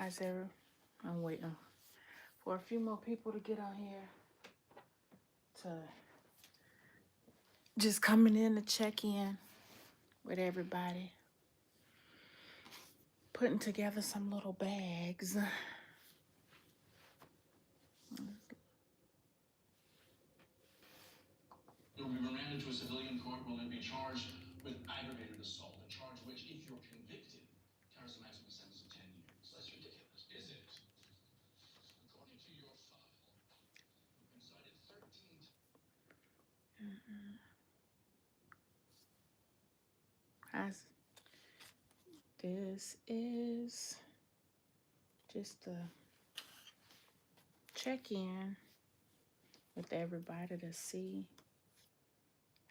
How's there? I'm waiting for a few more people to get on here to just coming in to check in with everybody. Putting together some little bags. You'll be remanded to a civilian court where you'll be charged with aggravated assault, a charge which, if you're convicted, carries a maximum sentence of 10 years. That's ridiculous, is it? According to your file, you've been cited 13 How's this is just a check in with everybody to see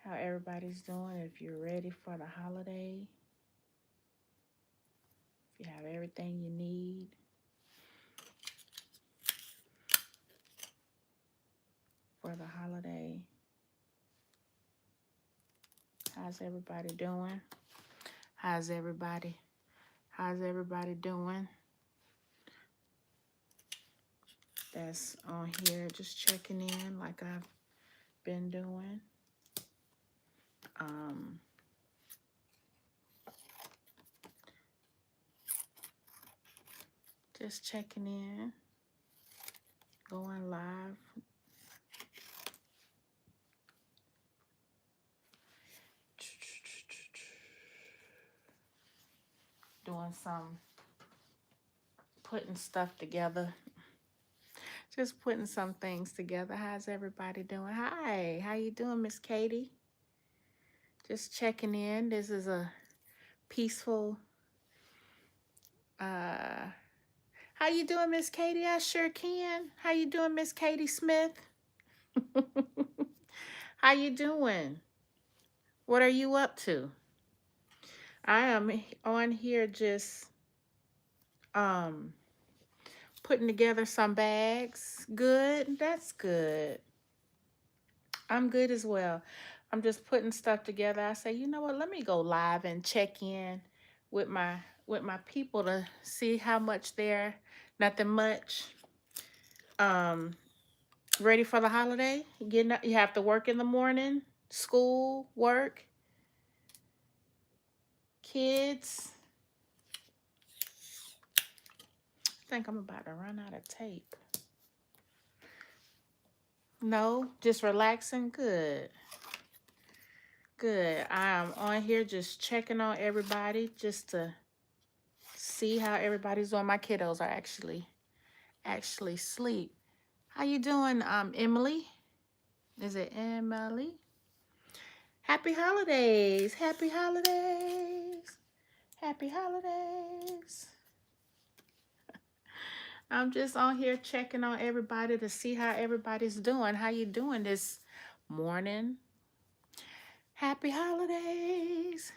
how everybody's doing. If you're ready for the holiday, if you have everything you need. For the holiday. How's everybody doing? How's everybody doing? That's on here, just checking in like I've been doing. Just checking in, going live. Doing some putting stuff together. Just putting some things together. How's everybody doing? Hi, how you doing, Miss Katie? Just checking in. This is a peaceful how you doing, Miss Katie? I sure can. How you doing, Miss Katie Smith? How you doing? What are you up to? I am on here just putting together some bags. Good. That's good. I'm good as well. I'm just putting stuff together. I say, you know what? Let me go live and check in with my people to see how much they're nothing much. Ready for the holiday? Getting up, you have to work in the morning, school, work, kids. I think I'm about to run out of tape. No, just relaxing. Good. Good. I'm on here just checking on everybody just to see how everybody's doing. My kiddos are actually sleep. How you doing, Emily? Is it Emily? Happy holidays. Happy holidays. Happy holidays. I'm just on here checking on everybody to see how everybody's doing. How you doing this morning? Happy holidays.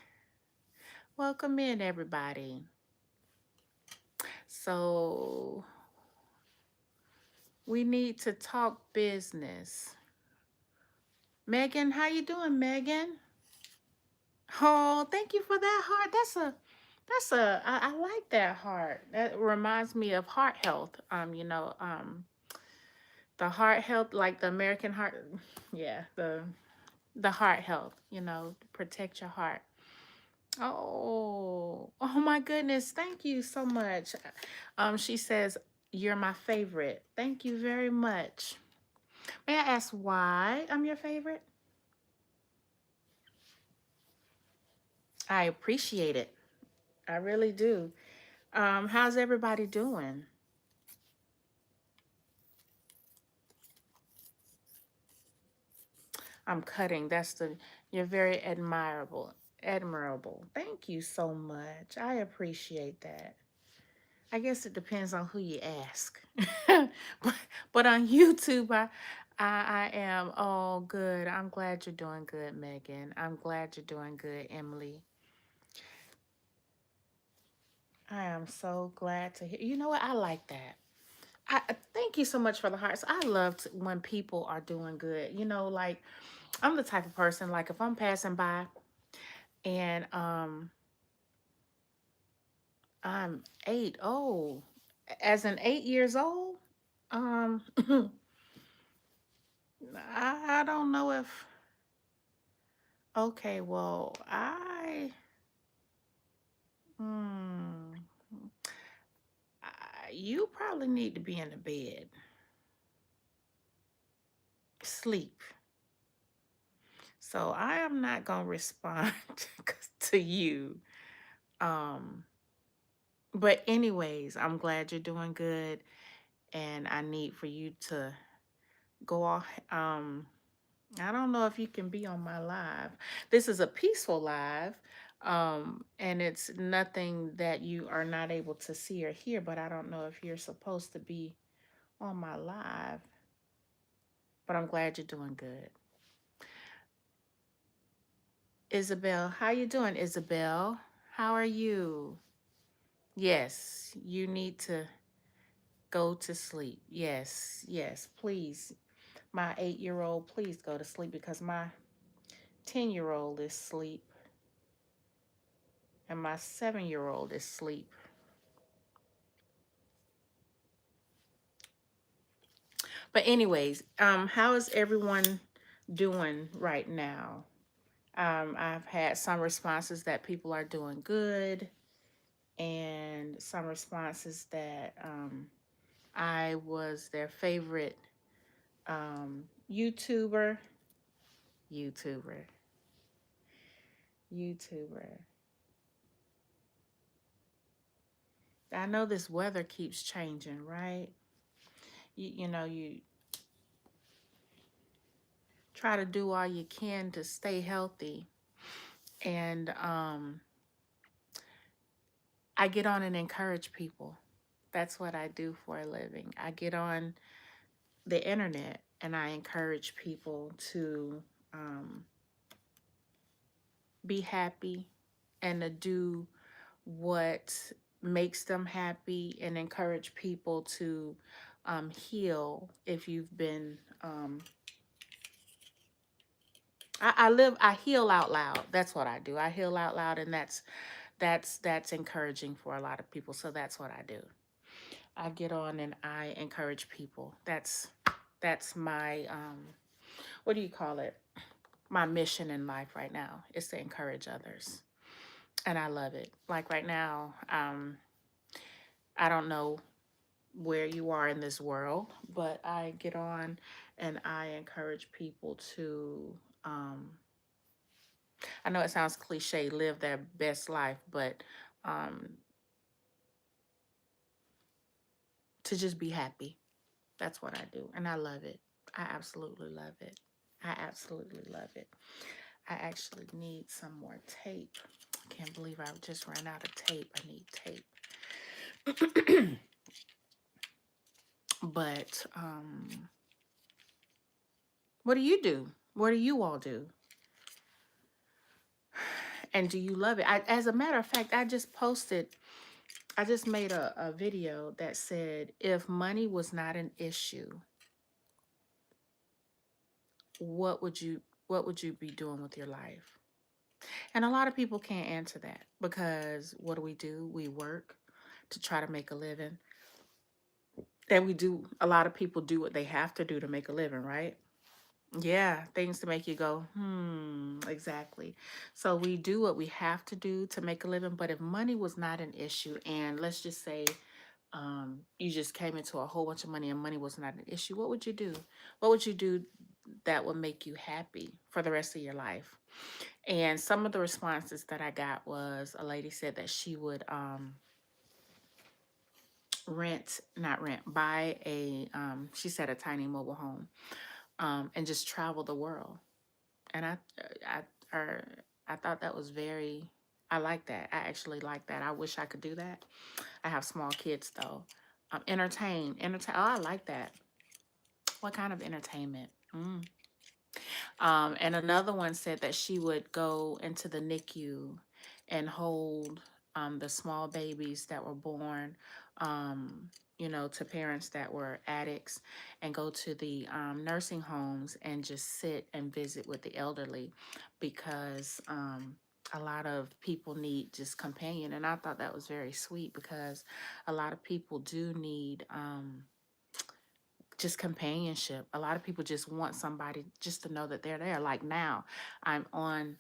Welcome in, everybody. So we need to talk business. Megan, how you doing, Megan? Oh, thank you for that heart. I like that heart. That reminds me of heart health. The heart health, like the American heart, yeah, the heart health, protect your heart. Oh my goodness. Thank you so much. She says, you're my favorite. Thank you very much. May I ask why I'm your favorite? I appreciate it. I really do. How's everybody doing? I'm cutting. You're very admirable. Admirable. Thank you so much. I appreciate that. I guess it depends on who you ask. but on YouTube, I am all good. I'm glad you're doing good, Megan. I'm glad you're doing good, Emily. I am so glad to hear. You know what? I like that. Thank you so much for the hearts. I love when people are doing good. Like I'm the type of person, like if I'm passing by and I'm 8. Oh, as an 8 years old, um, I don't know if, okay, well, hmm, you probably need to be in the bed, sleep. So I am not going to respond to you. Um, but anyways, I'm glad you're doing good, and I need for you to go off. I don't know if you can be on my live. This is a peaceful live, and it's nothing that you are not able to see or hear, but I don't know if you're supposed to be on my live. But I'm glad you're doing good. Isabel, how you doing, Isabel? How are you? Yes, you need to go to sleep. Yes, yes, please. My 8-year-old, please go to sleep because my 10-year-old is asleep and my 7-year-old is asleep. But anyways, how is everyone doing right now? I've had some responses that people are doing good, and some responses that I was their favorite um, YouTuber, YouTuber, YouTuber. I know this weather keeps changing, right? You try to do all you can to stay healthy, and I get on and encourage people. That's what I do for a living. I get on the internet and I encourage people to um, be happy and to do what makes them happy, and encourage people to heal if you've been. I heal out loud. That's what I do. I heal out loud, and that's encouraging for a lot of people. So that's what I do. I get on and I encourage people. That's my what do you call it? My mission in life right now is to encourage others. And I love it. Like right now, I don't know where you are in this world, but I get on and I encourage people to I know it sounds cliche, live their best life, but um to just be happy. That's what I do. And I love it. I absolutely love it. I absolutely love it. I actually need some more tape. I can't believe I just ran out of tape. I need tape. But what do you do? What do you all do? And do you love it? As a matter of fact, I just made a video that said, if money was not an issue, what would you be doing with your life? And a lot of people can't answer that because what do? We work to try to make a living. And a lot of people do what they have to do to make a living, right? Yeah, things to make you go, exactly. So we do what we have to do to make a living. But if money was not an issue, and let's just say you just came into a whole bunch of money and money was not an issue, what would you do? What would you do that would make you happy for the rest of your life? And some of the responses that I got was, a lady said that she would not rent, buy she said, a tiny mobile home, and just travel the world. And or I thought that was I like that. I actually like that. I wish I could do that. I have small kids though. Entertain. Oh, I like that. What kind of entertainment? And another one said that she would go into the NICU and hold the small babies that were born, to parents that were addicts, and go to the nursing homes and just sit and visit with the elderly, because a lot of people need just companion, and I thought that was very sweet because a lot of people do need just companionship. A lot of people just want somebody just to know that they're there. Like now, I'm on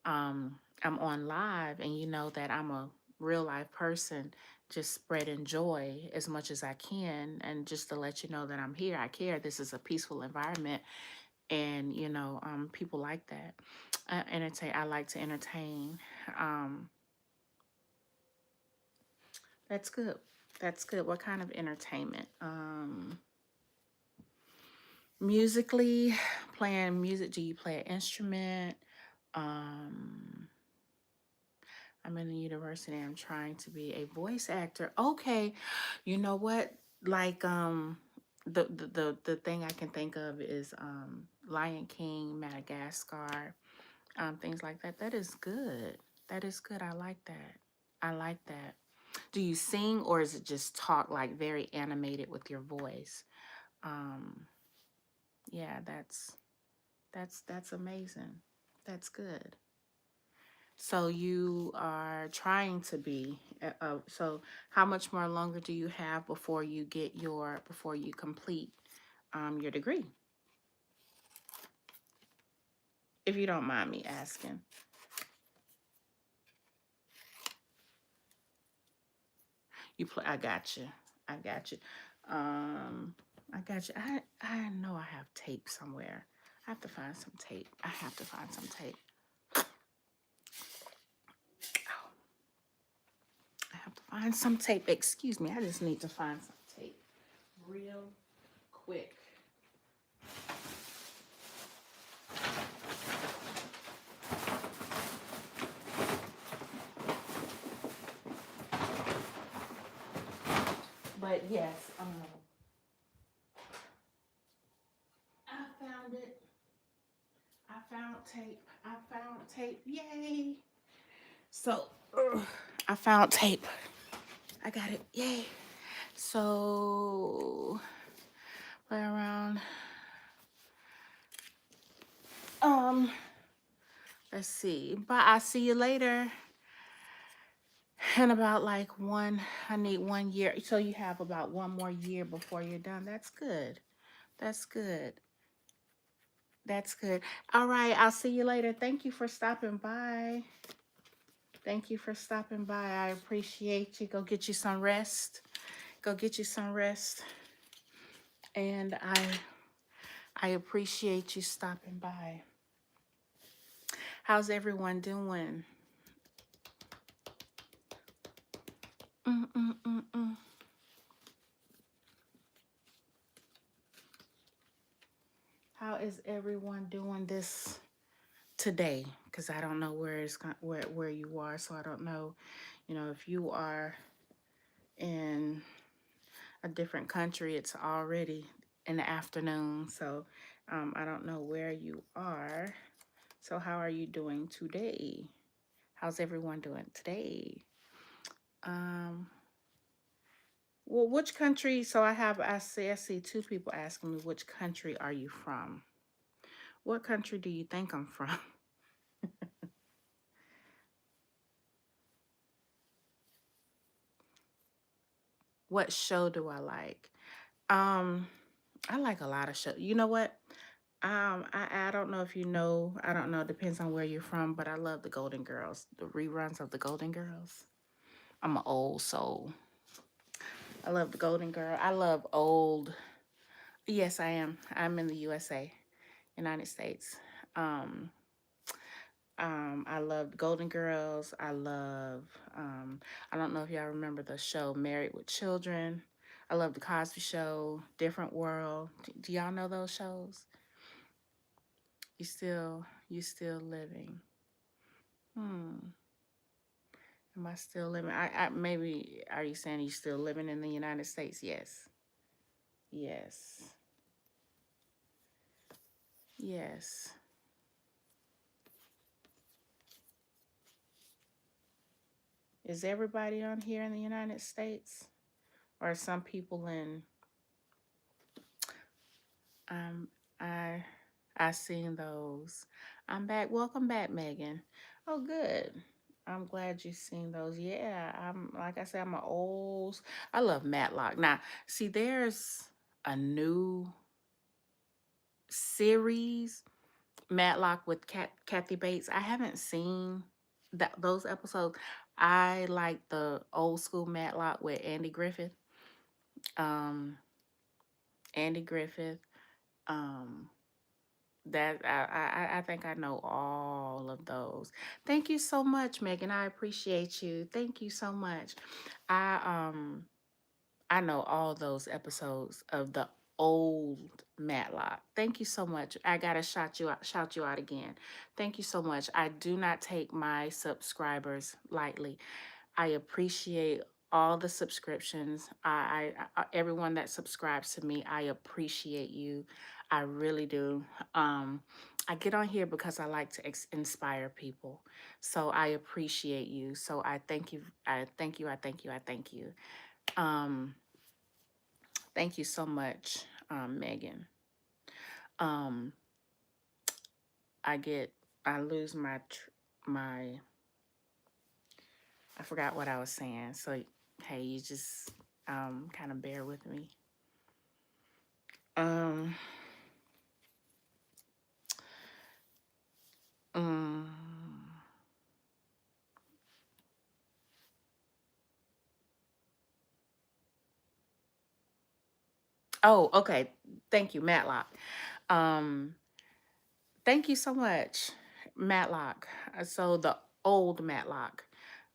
I'm on live, and you know that I'm a real life person, just spreading joy as much as I can, and just to let you know that I'm here. I care. This is a peaceful environment, and people like that. Entertain. I like to entertain. Um, that's good. That's good. What kind of entertainment? Musically, playing music. Do you play an instrument? Um, I'm in the university. I'm trying to be a voice actor. Okay, you know what? Like the thing I can think of is Lion King, Madagascar, things like that. That is good. That is good. I like that. I like that. Do you sing, or is it just talk, like very animated with your voice? Um, yeah, that's amazing. That's good. So you are trying to be. So how much more longer do you have before you get before you complete your degree? If you don't mind me asking. You play. I got you. I got you. I got you. I know I have tape somewhere. I have to find some tape. I have to find some tape. Oh, I have to find some tape. Excuse me. I just need to find some tape real quick. But yes, I found it. I found tape. I found tape. Yay! So I found tape. I got it. Yay! So play around. Um, let's see. But I see you later. And about like I need 1 year. So you have about one more year before you're done. That's good. That's good. That's good. All right. I'll see you later. Thank you for stopping by. Thank you for stopping by. I appreciate you. Go get you some rest. Go get you some rest. And I appreciate you stopping by. How's everyone doing? Mm-mm-mm-mm. How is everyone doing this today? Because I don't know where you are, so I don't know, if you are in a different country, it's already in the afternoon. So I don't know where you are. So how are you doing today? How's everyone doing today? Well, which country? So I see two people asking me, which country are you from? What country do you think I'm from? What show do I like? Um, I like a lot of shows. You know what? I don't know if you know. I don't know. It depends on where you're from, but I love the Golden Girls. The reruns of the Golden Girls. I'm an old soul. I love the Golden Girl. I love old. Yes, I am. I'm in the USA, United States. Um, I love Golden Girls. I don't know if y'all remember the show Married with Children. I love the Cosby Show, Different World. Do y'all know those shows? You still living? Hmm. Am I still living? I maybe are you saying you still living in the United States? Yes. Yes. Yes. Is everybody on here in the United States? Or some people in um I I seen those. I'm back. Welcome back, Megan. Oh, good. I'm glad you've seen those. Yeah, I'm like I said, I'm an old. I love Matlock. Now, see, there's a new series, Matlock with Kathy Bates. I haven't seen those episodes. I like the old school Matlock with Andy Griffith. Um, Andy Griffith. Um, that I think I know all of those. Thank you so much, Megan. I appreciate you. Thank you so much. I um I know all those episodes of the old Matlock. Thank you so much. I gotta shout you out again. Thank you so much. I do not take my subscribers lightly. I appreciate all the subscriptions. Everyone that subscribes to me, I appreciate you. I really do. Um, I get on here because I like to inspire people. So I appreciate you. So I thank you. I thank you. I thank you. I thank you. Um, thank you so much, Megan. Um, I get. I lose my. I forgot what I was saying. So hey, you just kind of bear with me. Um, mm, oh, okay. Thank you, Matlock. Um, thank you so much, Matlock. So the old Matlock.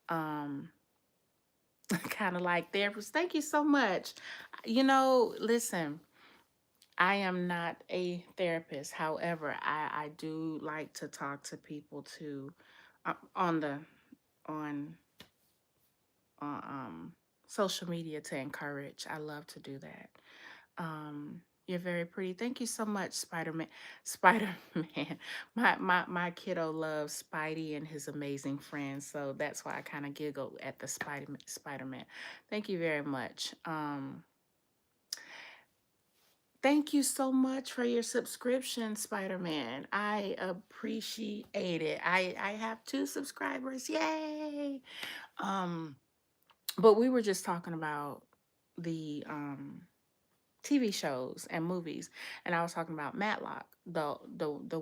Um, kind of like therapist. Thank you so much. Listen, I am not a therapist. However, I do like to talk to people to on the on on social media to encourage. I love to do that. You're very pretty. Thank you so much, Spider-Man. Spider-Man. My kiddo loves Spidey and his amazing friends, so that's why I kind of giggle at the Spider-Man. Thank you very much. Thank you so much for your subscription, Spider-Man. I appreciate it. I have 2 subscribers. Yay! Um, but we were just talking about the TV shows and movies, and I was talking about Matlock, the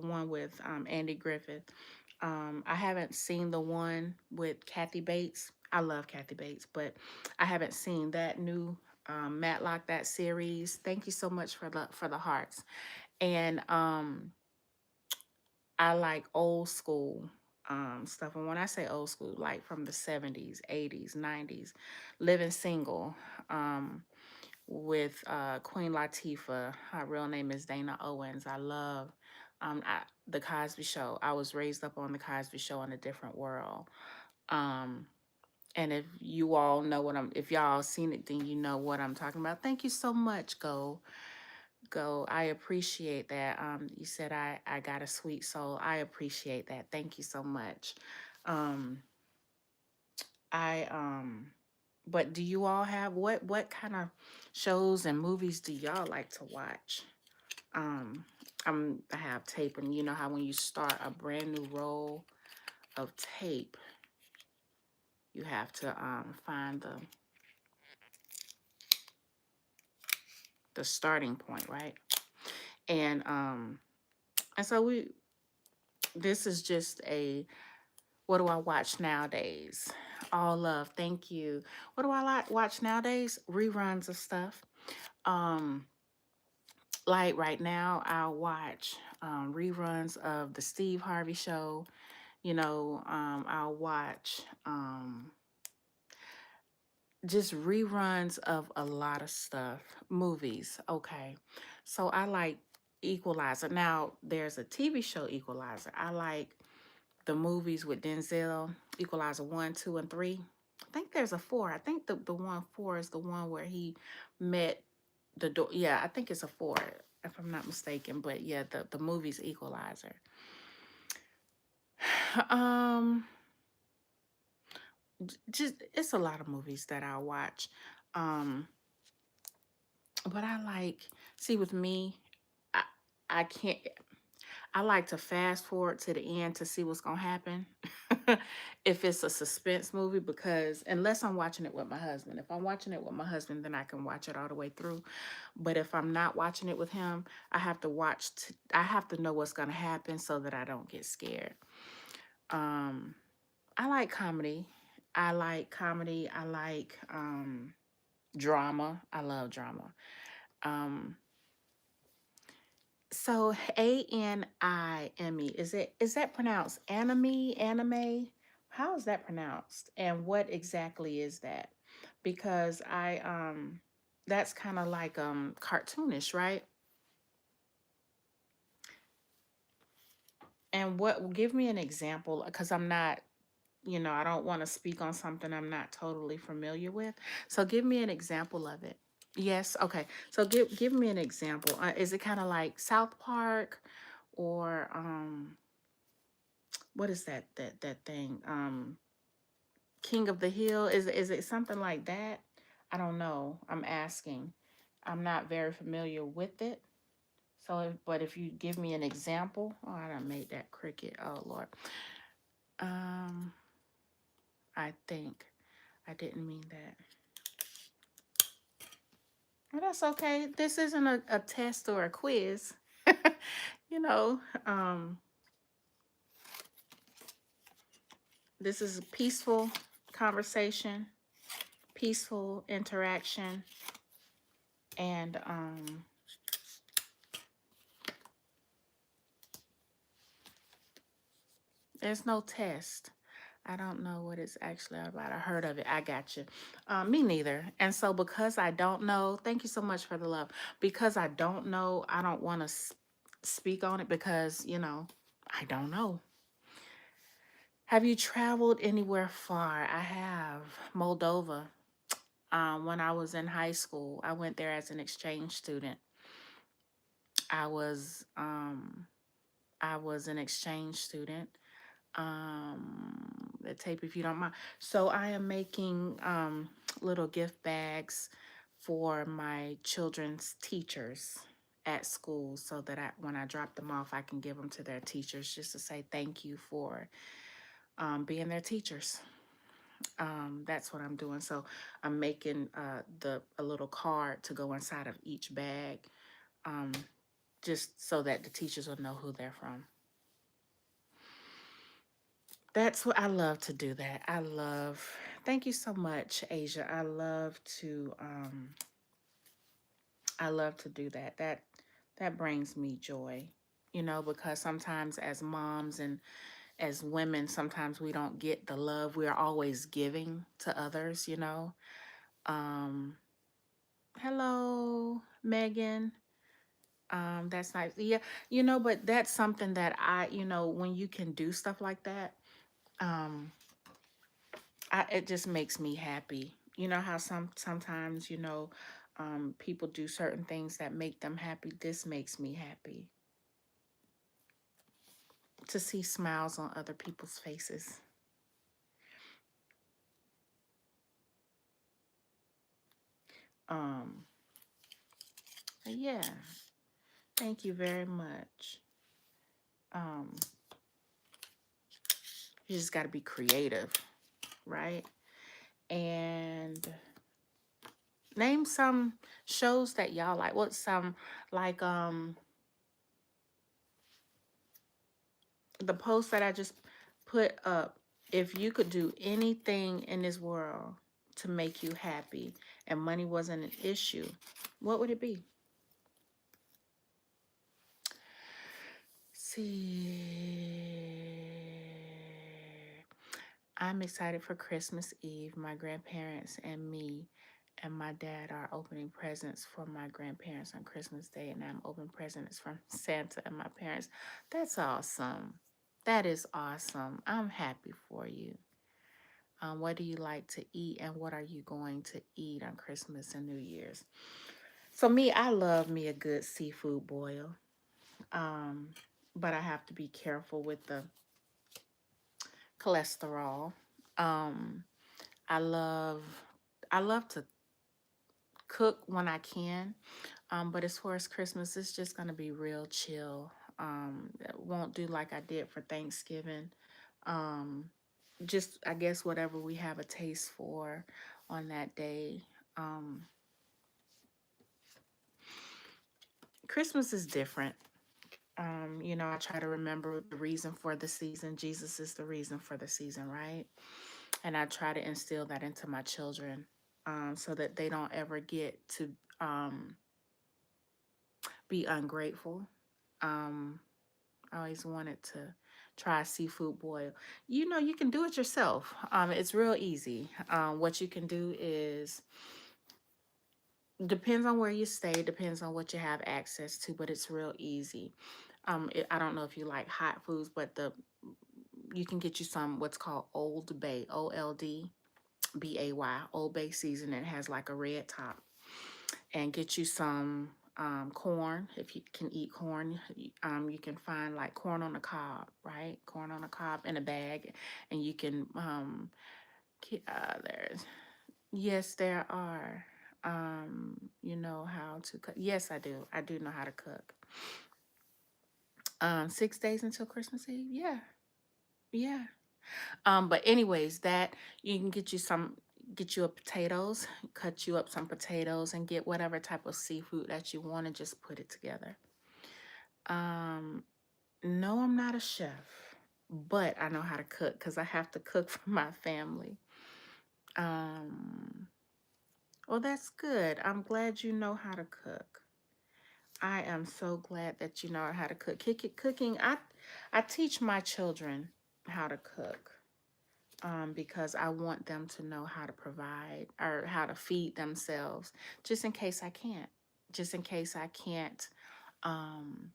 one with Andy Griffith. I haven't seen the one with Kathy Bates. I love Kathy Bates, but I haven't seen that new Matlock, that series. Thank you so much for the hearts. And I like old school stuff. And when I say old school, like from the 70s, 80s, 90s, Living Single. With Queen Latifah. Her real name is Dana Owens. I love The Cosby Show. I was raised up on The Cosby Show in a different world. Um, and if you all know if y'all seen it, then you know what I'm talking about. Thank you so much, Go. I appreciate that. You said I got a sweet soul. I appreciate that. Thank you so much. Um, I But do you all have what kind of shows and movies do y'all like to watch? Um, I have tape, and you know how when you start a brand new roll of tape, you have to find the starting point, right? And and so this is just a what do I watch nowadays? All love, thank you. What do I watch nowadays? Reruns of stuff. Um, like right now, I'll watch reruns of the Steve Harvey Show. I'll watch just reruns of a lot of stuff. Movies, okay. So I like Equalizer. Now, there's a TV show Equalizer. I like the movies with Denzel, Equalizer 1, 2, and 3. I think there's a 4. I think the one 4 is the one where he met the door. Yeah, I think it's a 4, if I'm not mistaken. But yeah, the movie's Equalizer. um, just it's a lot of movies that I watch. Um, but I like see with me, I I can't. I like to fast forward to the end to see what's gonna happen. if it's a suspense movie, because unless I'm watching it with my husband. If I'm watching it with my husband, then I can watch it all the way through. But if I'm not watching it with him, I have to I have to know what's going to happen so that I don't get scared. Um I like comedy. I like drama. I love drama. Um so ANIME, is that pronounced anime? How is that pronounced? And what exactly is that? Because I that's kind of like cartoonish, right? And what, give me an example, because I'm not, I don't want to speak on something I'm not totally familiar with. So give me an example of it. Yes, okay. So give me an example. Is it kind of like South Park, or what is that thing? King of the Hill? Is it something like that? I don't know. I'm asking. I'm not very familiar with it. So, but if you give me an example, oh, I done made that cricket. Oh Lord. Um, I think I didn't mean that. Well, that's okay. This isn't a test or a quiz. you know, um, this is a peaceful conversation, peaceful interaction, and there's no test. I don't know what it's actually about. I heard of it. I got you. Me neither. And so, because I don't know, thank you so much for the love. Because I don't know, I don't want to speak on it, because, I don't know. Have you traveled anywhere far? I have. Moldova. When I was in high school, I went there as an exchange student. I was um, I was an exchange student. The tape, if you don't mind. So I am making little gift bags for my children's teachers at school, so that when I drop them off, I can give them to their teachers, just to say thank you for being their teachers. That's what I'm doing. So I'm making a little card to go inside of each bag, um, just so that the teachers will know who they're from. That's what I love to do. That I love. Thank you so much, Asia. I love to do that. That brings me joy. Because sometimes as moms and as women, sometimes we don't get the love we're always giving to others. Um, Hello, Megan. That's nice. Yeah, but that's something that when you can do stuff like that, um, it just makes me happy. You know how sometimes, people do certain things that make them happy. This makes me happy to see smiles on other people's faces. Um, yeah, thank you very much. Um, you just got to be creative, right? And name some shows that y'all like. What's some, like the post that I just put up? If you could do anything in this world to make you happy and money wasn't an issue, what would it be? See, I'm excited for Christmas Eve. My grandparents and me and my dad are opening presents for my grandparents on Christmas Day, and I'm opening presents from Santa and my parents. That's awesome. That is awesome. I'm happy for you. What do you like to eat, and what are you going to eat on Christmas and New Year's? So me, I love me a good seafood boil. Um, but I have to be careful with the cholesterol. Um, I love I love to cook when I can. But as far as Christmas, it's just gonna be real chill. Won't do like I did for Thanksgiving. Um, just, I guess, whatever we have a taste for on that day. Um, Christmas is different. I try to remember the reason for the season. Jesus is the reason for the season, right? And I try to instill that into my children, so that they don't ever get to um, be ungrateful. Um, I always wanted to try seafood boil. You can do it yourself. It's real easy. What you can do is, depends on where you stay, depends on what you have access to, but it's real easy. I don't know if you like hot foods, but you can get you some what's called Old Bay, OLDBAY, Old Bay season. It has like a red top, and get you some corn. If you can eat corn, you can find like corn on the cob, right? Corn on the cob in a bag, and you can there's yes, there are. You know how to cook. Yes, I do. I do know how to cook. 6 days until Christmas Eve. Yeah, yeah. But anyways, that you can get you a potatoes, cut you up some potatoes, and get whatever type of seafood that you want, and just put it together. Um, no, I'm not a chef, but I know how to cook because I have to cook for my family. Um, well, that's good. I'm glad you know how to cook. I am so glad that you know how to cook. Cooking, I teach my children how to cook, because I want them to know how to provide or how to feed themselves, just in case I can't. Just in case I can't, um,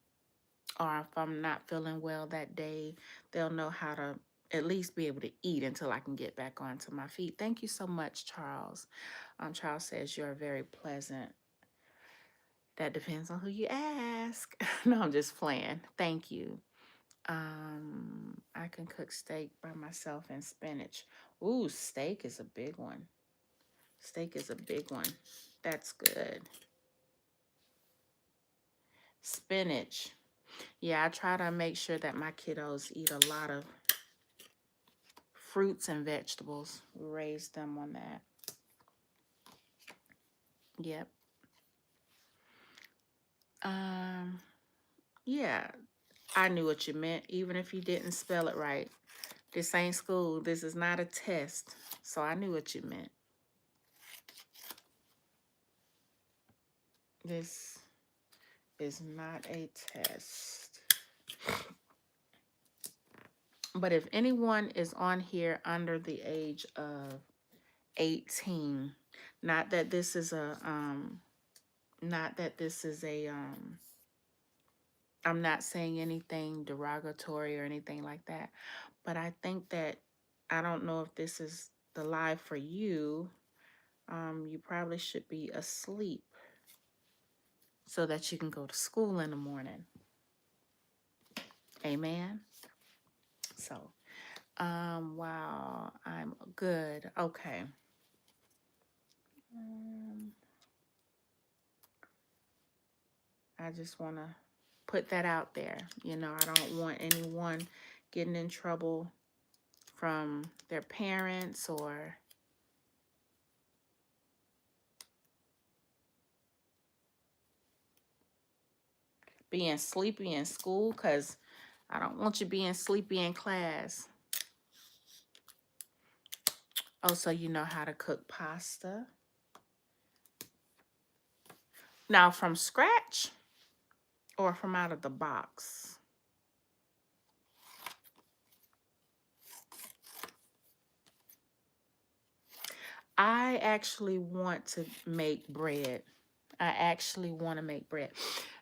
or if I'm not feeling well that day, they'll know how to at least be able to eat until I can get back onto my feet. Thank you so much, Charles. Charles says you're very pleasant. That depends on who you ask. No, I'm just playing. Thank you. I can cook steak by myself and spinach. Ooh, steak is a big one. Steak is a big one. That's good. Spinach. Yeah, I try to make sure that my kiddos eat a lot of fruits and vegetables. Raise them on that. Yep. Um, yeah, I knew what you meant, even if you didn't spell it right. This ain't school. This is not a test. So I knew what you meant. This is not a test. But if anyone is on here under the age of 18, not that this is a I'm not saying anything derogatory or anything like that, but I think that, I don't know if this is the live for you. You probably should be asleep so that you can go to school in the morning. Amen. So, wow, I'm good. Okay. I just want to put that out there. I don't want anyone getting in trouble from their parents or being sleepy in school, because I don't want you being sleepy in class. Also, you know how to cook pasta. Now, from scratch or from out of the box? I actually want to make bread. I actually want to make bread.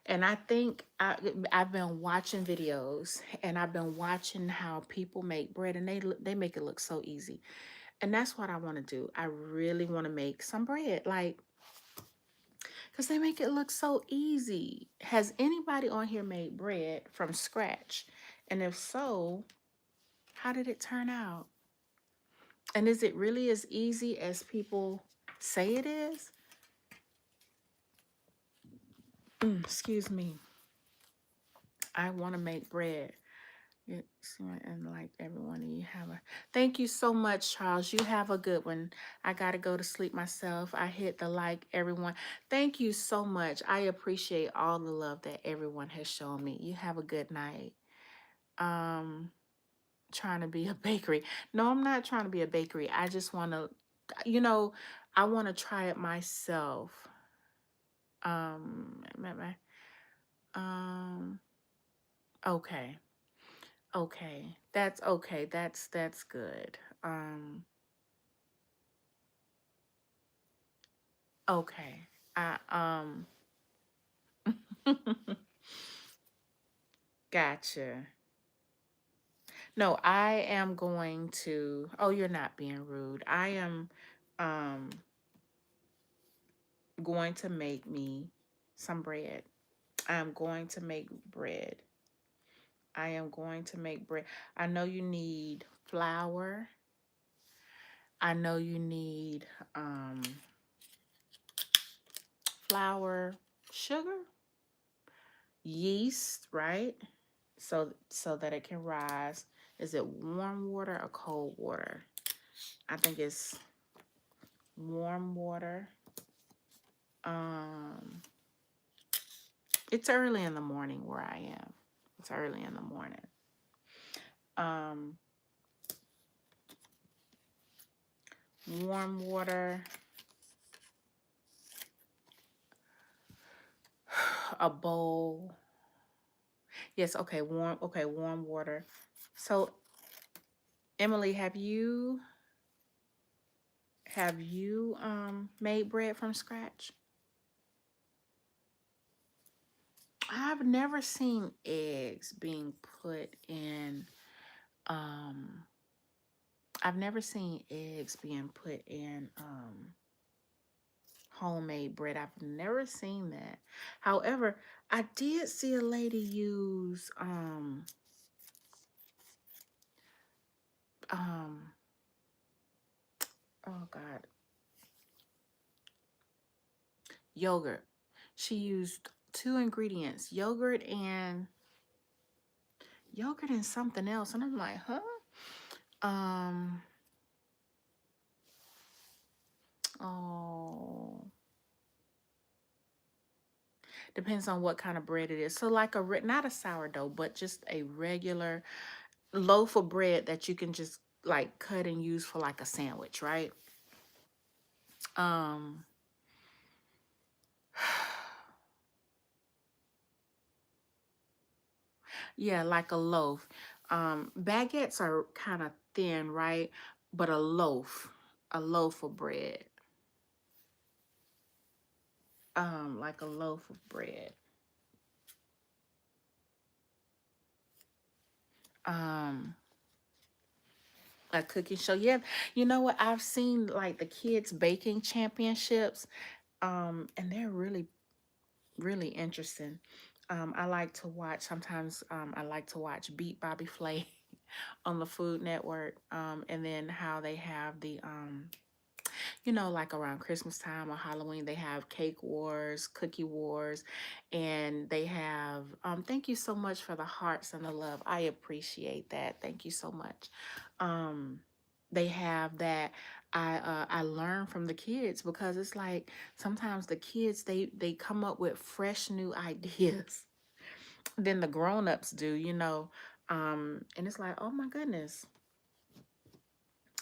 And I think I've been watching videos, and I've been watching how people make bread, and they make it look so easy. And that's what I want to do. I really want to make some bread, like, because they make it look so easy. Has anybody on here made bread from scratch? And if so, how did it turn out? And is it really as easy as people say it is? Excuse me. I want to make bread. Yeah, and like everyone, and you have a thank you so much, Charles. You have a good one. I gotta go to sleep myself. I hit the like everyone. Thank you so much. I appreciate all the love that everyone has shown me. You have a good night. Um, trying to be a bakery. No, I'm not trying to be a bakery. I just want to, you know, I want to try it myself. Um, um, okay. Okay. That's okay. That's good. Okay. I gotcha. No, I am going to oh, you're not being rude. I am um going to make me some bread. I am going to make bread. I am going to make bread. I know you need flour. I know you need um flour, sugar, yeast, right? So that it can rise. Is it warm water or cold water? I think it's warm water. Um, it's early in the morning where I am. It's early in the morning. Um, warm water, a bowl. Yes, okay, warm water. So, Emily, have you made bread from scratch? I've never seen eggs being put in um I've never seen eggs being put in homemade bread. I've never seen that. However, I did see a lady use um oh god, yogurt. She used two ingredients, yogurt and something else. And I'm like, huh? Um oh, depends on what kind of bread it is. So like not a sourdough, but just a regular loaf of bread that you can just like cut and use for like a sandwich, right? Um yeah, like a loaf. Baguettes are kind of thin, right? But a loaf of bread. Like a loaf of bread. Um, a cooking show. Yeah, you know what? I've seen like the kids baking championships. And they're really interesting. I like to watch sometimes I like to watch Beat Bobby Flay on the Food Network. And then how they have the like around Christmas time or Halloween, they have cake wars, cookie wars, and they have thank you so much for the hearts and the love. I appreciate that. Thank you so much. Um they have that. I learn from the kids because it's like sometimes the kids they come up with fresh new ideas than the grown-ups do. And it's like, oh my goodness,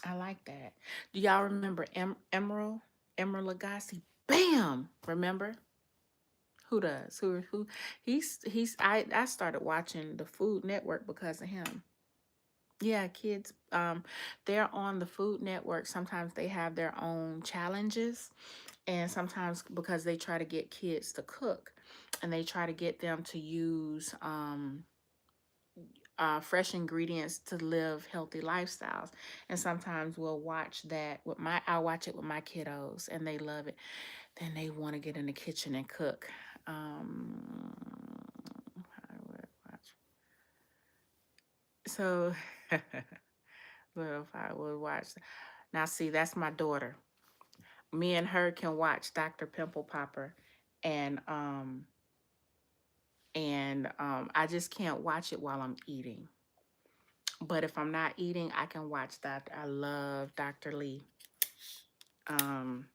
I like that. Do y'all remember Emerald Lagasse? Bam! Remember? Who does? Who I started watching the Food Network because of him. Yeah, kids, they're on the Food Network. Sometimes they have their own challenges, and sometimes because they try to get kids to cook and they try to get them to use fresh ingredients to live healthy lifestyles. And sometimes we'll watch that with I'll watch it with my kiddos and they love it. Then they want to get in the kitchen and cook. I would watch. So, well, if I would watch. Now, see, that's my daughter. Me and her can watch Dr. Pimple Popper, and I just can't watch it while I'm eating. But if I'm not eating, I can watch that. I love Dr. Lee um,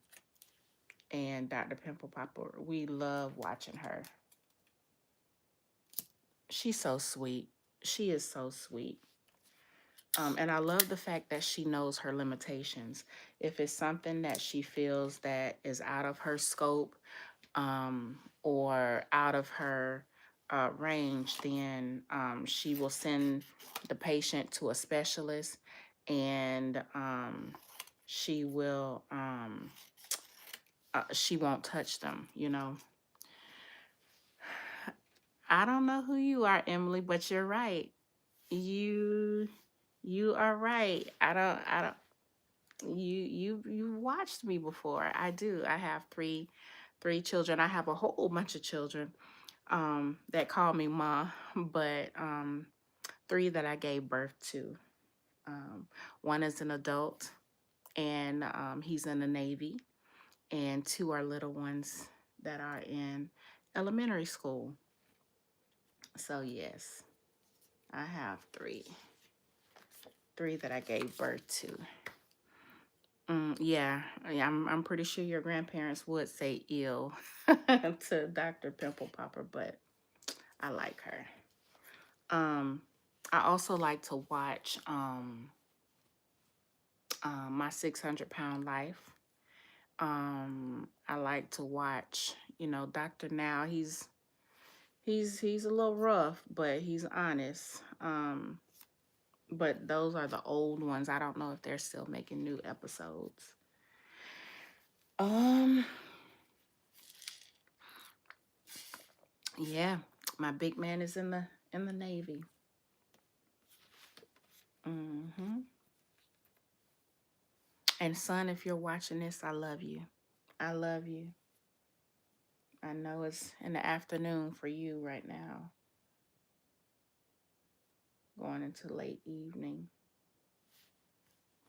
and Dr. Pimple Popper. We love watching her. She's so sweet. She is so sweet. And I love the fact that she knows her limitations. If it's something that she feels that is out of her scope, or out of her range, then she will send the patient to a specialist, and she will she won't touch them. I don't know who you are, Emily, but you're right. You you are right. I don't you watched me before. I do. I have three children. I have a whole bunch of children that call me ma, but three that I gave birth to. One is an adult, and he's in the Navy, and two are little ones that are in elementary school. So yes, I have three that I gave birth to. Yeah, I'm pretty sure your grandparents would say ill to Dr. Pimple Popper, but I like her. I also like to watch My 600-Pound Life. I like to watch, Dr. Now. He's a little rough, but he's honest. But those are the old ones. I don't know if they're still making new episodes. Um, yeah, my big man is in the Navy. And son, if you're watching this, I love you. I love you. I know it's in the afternoon for you right now, going into late evening,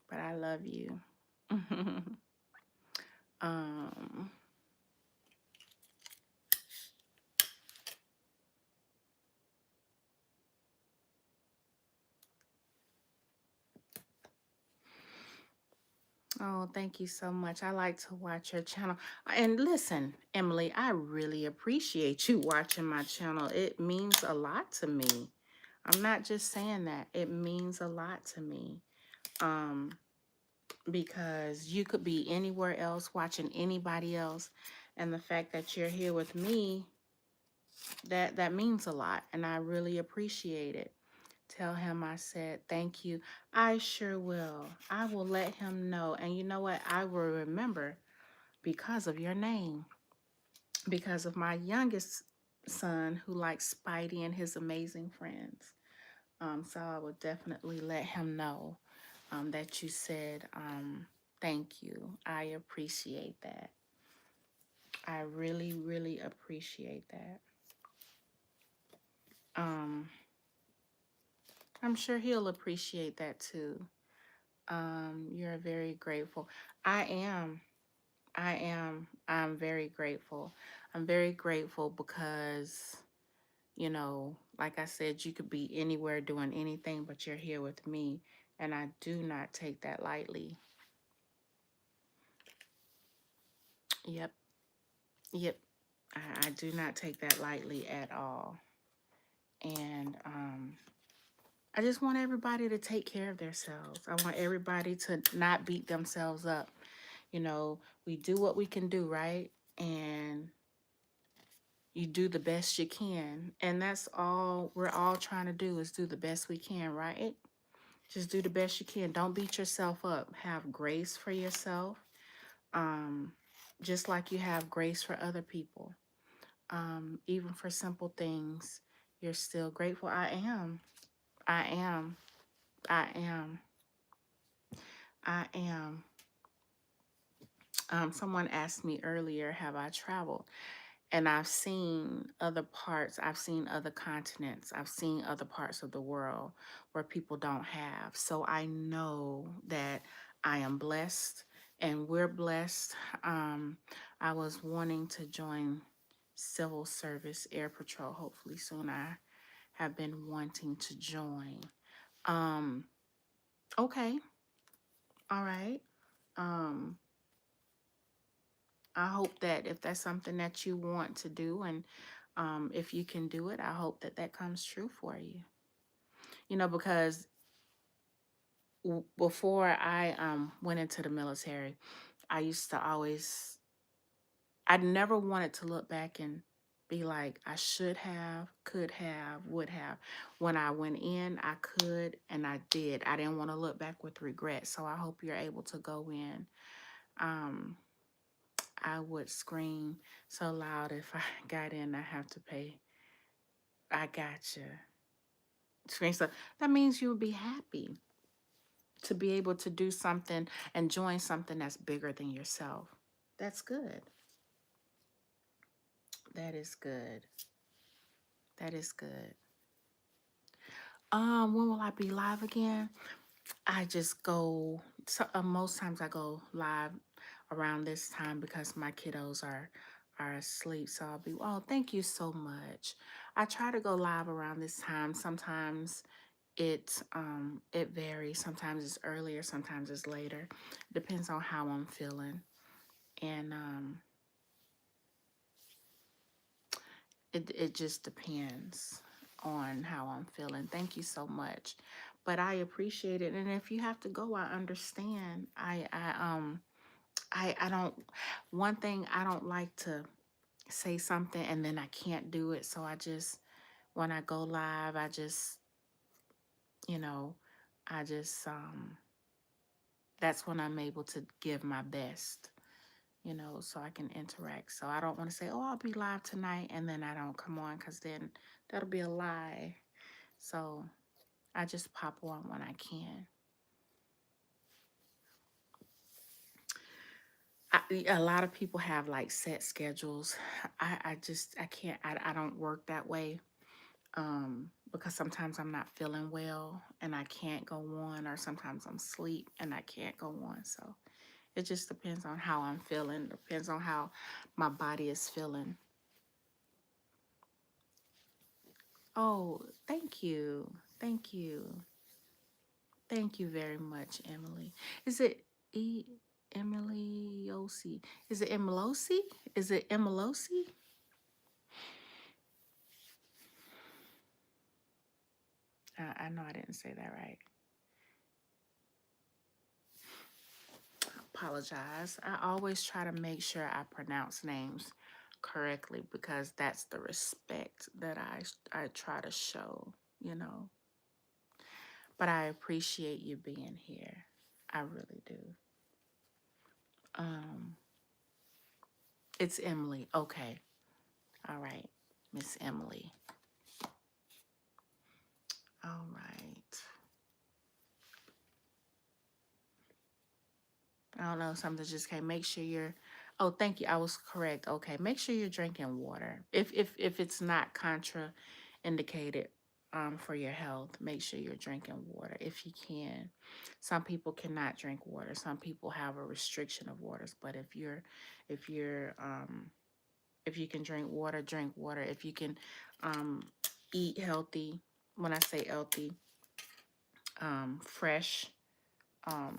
but I love you. um, oh, thank you so much. I like to watch your channel. And listen, Emily, I really appreciate you watching my channel. It means a lot to me. I'm not just saying that. It means a lot to me. Because you could be anywhere else watching anybody else, and the fact that you're here with me, that means a lot, and I really appreciate it. Tell him I said thank you. I sure will. I will let him know. And you know what? I will remember because of your name, because of my youngest son who likes Spidey and his amazing friends. So I will definitely let him know that you said thank you. I appreciate that. I really, really appreciate that. I'm sure he'll appreciate that too. You're very grateful. I am. I'm very grateful. I'm very grateful because, like I said, you could be anywhere doing anything, but you're here with me. And I do not take that lightly. Yep. Yep. I do not take that lightly at all. And I just want everybody to take care of themselves. I want everybody to not beat themselves up. We do what we can do, right? And you do the best you can. And that's all we're all trying to do, is do the best we can, right? Just do the best you can. Don't beat yourself up. Have grace for yourself. Just like you have grace for other people. Even for simple things, you're still grateful. I am. I am. I am. I am. Someone asked me earlier, have I traveled? And I've seen other parts. I've seen other continents. I've seen other parts of the world where people don't have. So I know that I am blessed and we're blessed. I was wanting to join civil service, air patrol, hopefully soon. I have been wanting to join. Um, okay. All right. Um, I hope that if that's something that you want to do and if you can do it, I hope that that comes true for you. You know, because before I went into the military, I used to always, I never wanted to look back and be like, I should have, could have, would have. When I went in, I could and I did. I didn't want to look back with regret. So I hope you're able to go in. Um, I would scream so loud if I got in, I have to pay. I gotcha. Scream so that means you would be happy to be able to do something and join something that's bigger than yourself. That's good. That is good. That is good. When will I be live again? I just go. So, most times I go live around this time because my kiddos are asleep. So I'll be. Oh, thank you so much. I try to go live around this time. Sometimes it varies. Sometimes it's earlier. Sometimes it's later. Depends on how I'm feeling, and it just depends on how I'm feeling. Thank you so much. But I appreciate it. And if you have to go, I understand. I don't, one thing I don't like to say something and then I can't do it. So I just, when I go live, I just, you know, I just, that's when I'm able to give my best, you know, so I can interact. So I don't want to say, oh, I'll be live tonight and then I don't come on because then that'll be a lie. So I just pop on when I can. A lot of people have like set schedules. I can't, I don't work that way because sometimes I'm not feeling well and I can't go on, or sometimes I'm asleep and I can't go on. So it just depends on how I'm feeling, depends on how my body is feeling. Oh, thank you. Thank you. Thank you very much, Emily. Is it E Emily Yossi? Is it Emilosi? Is it Emilosi? I know I didn't say that right. Apologize. I always try to make sure I pronounce names correctly because that's the respect that I try to show, you know. But I appreciate you being here. I really do. Um, it's Emily. Okay. All right. Miss Emily. All right. I don't know, something just came. Make sure you're. Oh, thank you. I was correct. Okay, make sure you're drinking water. If it's not contraindicated for your health, make sure you're drinking water if you can. Some people cannot drink water. Some people have a restriction of waters. But if you're if you can drink water, drink water. If you can eat healthy. When I say healthy, fresh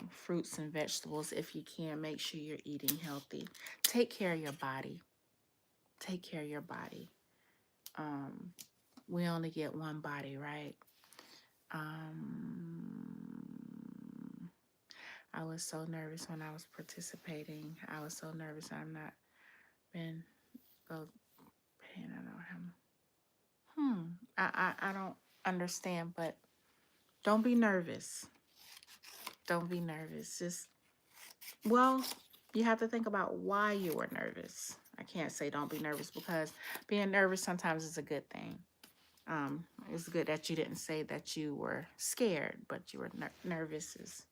fruits and vegetables. If you can, make sure you're eating healthy. Take care of your body. Take care of your body. Um, we only get one body, right? I was so nervous when I was participating. I was so nervous. I'm not been go paying. I know him. I don't understand, but don't be nervous. Don't be nervous. Just well, you have to think about why you were nervous. I can't say don't be nervous because being nervous sometimes is a good thing. It's good that you didn't say that you were scared, but you were nervous. Is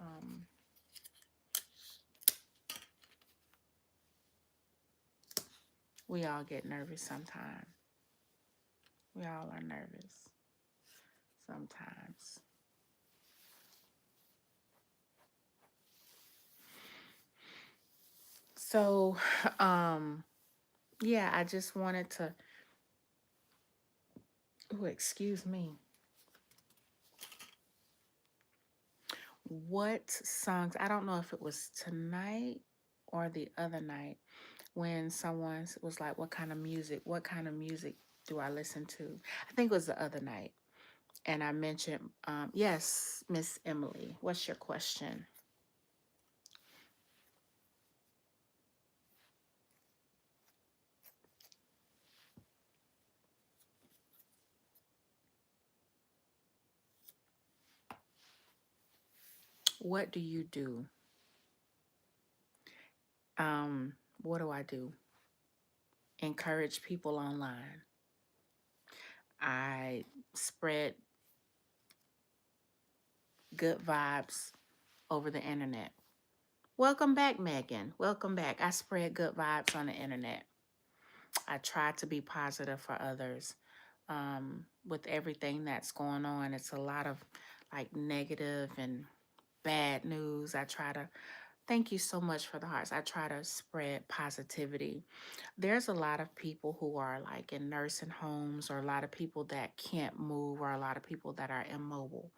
um, we all get nervous sometimes. We all are nervous sometimes. So, um, yeah, I just wanted to. Oh, excuse me. what songs, I don't know if it was tonight or the other night, when someone was like, what kind of music do I listen to? I think it was the other night. And I mentioned, yes, Miss Emily, what's your question? What do you do? What do I do? Encourage people online. I spread good vibes over the internet. Welcome back, Megan. Welcome back. I spread good vibes on the internet. I try to be positive for others. With everything that's going on, it's a lot of like negative and bad news. I try to thank you so much for the hearts. I try to spread positivity. There's a lot of people who are like in nursing homes, or a lot of people that can't move, or a lot of people that are immobile.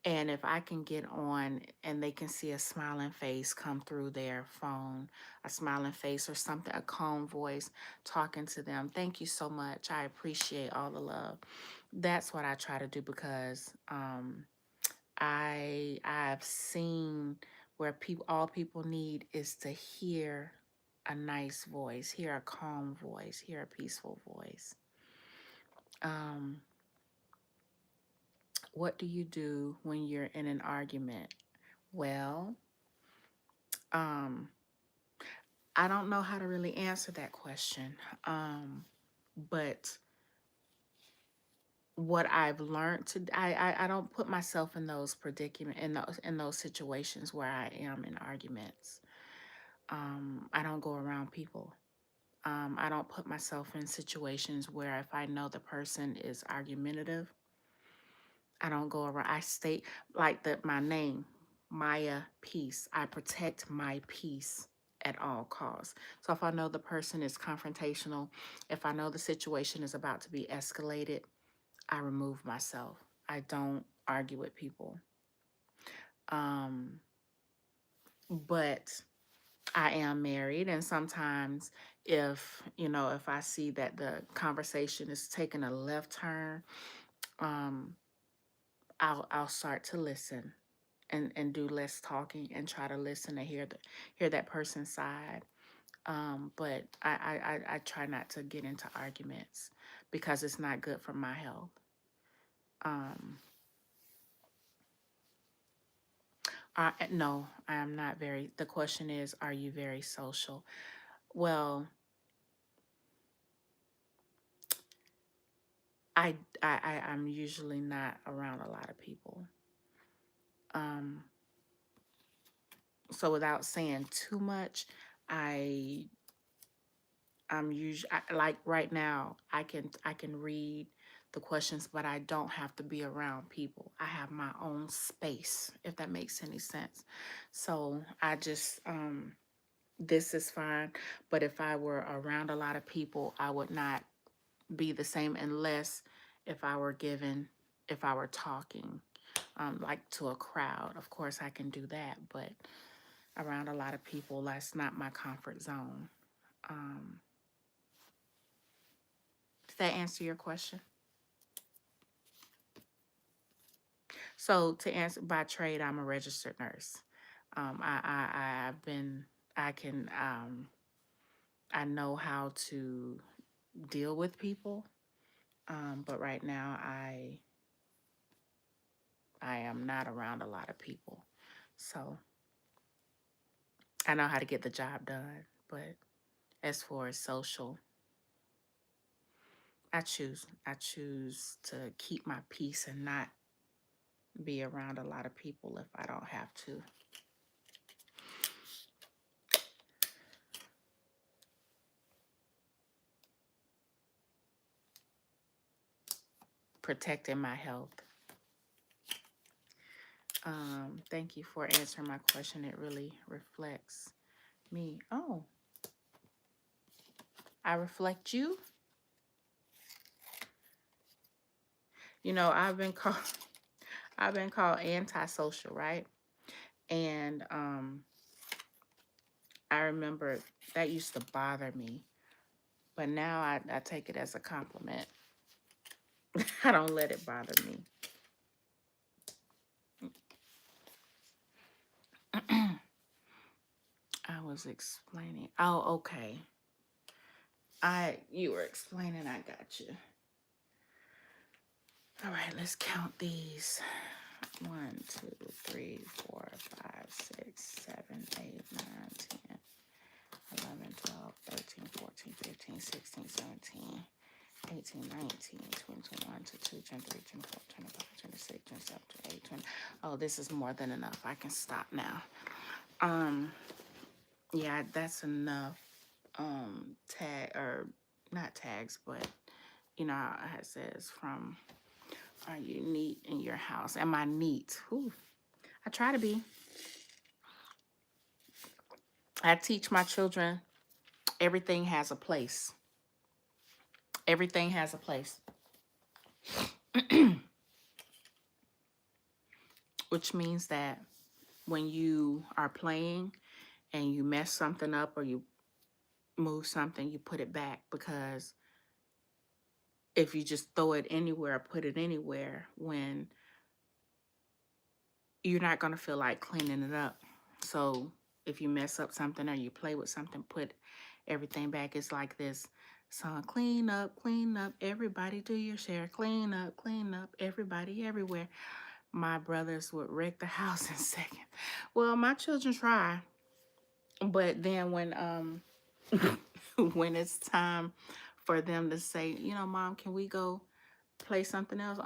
And if I can get on and they can see a smiling face come through their phone, a smiling face or something, a calm voice talking to them, thank you so much. I appreciate all the love. That's what I try to do, because I've seen where all people need is to hear a nice voice, hear a calm voice, hear a peaceful voice. Um, what do you do when you're in an argument? Well, um, I don't know how to really answer that question. But what I've learned to, I don't put myself in those predicament in those situations where I am in arguments. I don't go around people. I don't put myself in situations where if I know the person is argumentative, I don't go around. I state like my name, Maya Peace. I protect my peace at all costs. So if I know the person is confrontational, if I know the situation is about to be escalated, I remove myself. I don't argue with people. Um, but I am married, and sometimes if I see that the conversation is taking a left turn, um, I'll start to listen and do less talking and try to listen and hear that person's side. But I try not to get into arguments because it's not good for my health. Um, no, I am not very. The question is, are you very social? Well, I'm usually not around a lot of people. Um, so without saying too much, I I'm usually like right now. I can read the questions, but I don't have to be around people. I have my own space, if that makes any sense. So I just this is fine. But if I were around a lot of people, I would not be the same unless if I were talking like to a crowd. Of course, I can do that, but around a lot of people, that's not my comfort zone. Um, Does that answer your question? So to answer, by trade, I'm a registered nurse. I've been, I can, I know how to deal with people. But right now I am not around a lot of people. So I know how to get the job done. But as far as social, I choose to keep my peace and not be around a lot of people if I don't have to. Protecting my health. Thank you for answering my question. It really reflects me. Oh, I reflect you. You know, I've been called I've been called antisocial, right? And I remember that used to bother me, but now I take it as a compliment. I don't let it bother me. I was explaining. Oh, okay. You were explaining. I got you. All right, let's count these. 1, 2, 3, 4, 5, 6, 7, 8, 9, 10, 11, 12, 13, 14, 15, 16, 17, 18, 19, 20, 21, 22, 23, 24, 25, 26, 27, 28, 20. Oh, this is more than enough. I can stop now. Yeah, that's enough. Tag or not tags, but how it says from, are you neat in your house? Am I neat? Whew. I try to be. I teach my children everything has a place. Everything has a place. Which means that when you are playing and you mess something up or you move something, you put it back, because if you just throw it anywhere, put it anywhere, when you're not going to feel like cleaning it up. So if you mess up something or you play with something, put everything back. It's like this song: clean up, everybody do your share. Clean up, everybody everywhere. My brothers would wreck the house in seconds. Well, my children try, but then when when it's time for them to say, Mom, can we go play something else?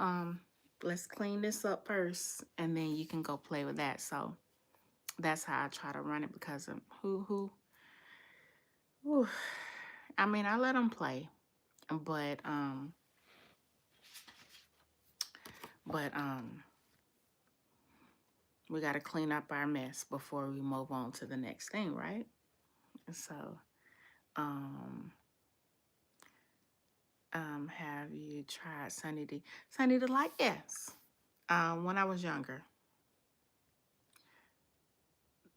Let's clean this up first, and then you can go play with that. So that's how I try to run it, because of whew. I mean, I let them play, but we got to clean up our mess before we move on to the next thing, right? So have you tried Sunny D? Sunny Delight? Yes. When I was younger.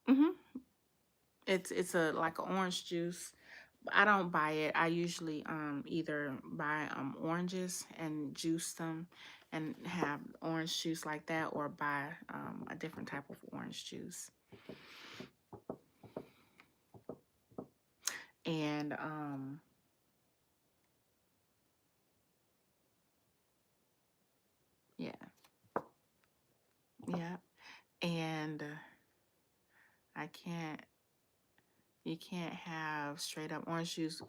Mm-hmm. It's a like an orange juice. I don't buy it. I usually either buy oranges and juice them and have orange juice like that, or buy a different type of orange juice. And yeah. Yeah. And I can't you can't have straight up orange juice.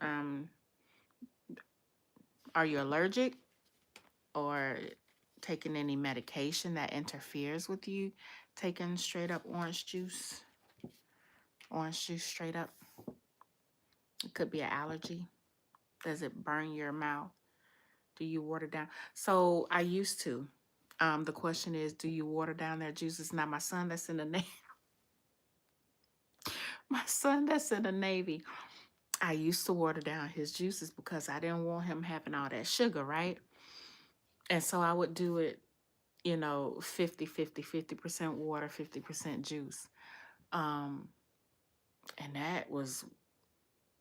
Are you allergic or taking any medication that interferes with you taking straight up orange juice? Orange juice straight up. It could be an allergy. Does it burn your mouth? Do you water down? So I used to. The question is, do you water down their juices? Now my son that's in the Navy, I used to water down his juices because I didn't want him having all that sugar, right? And so I would do it, 50% water, 50% juice. And that was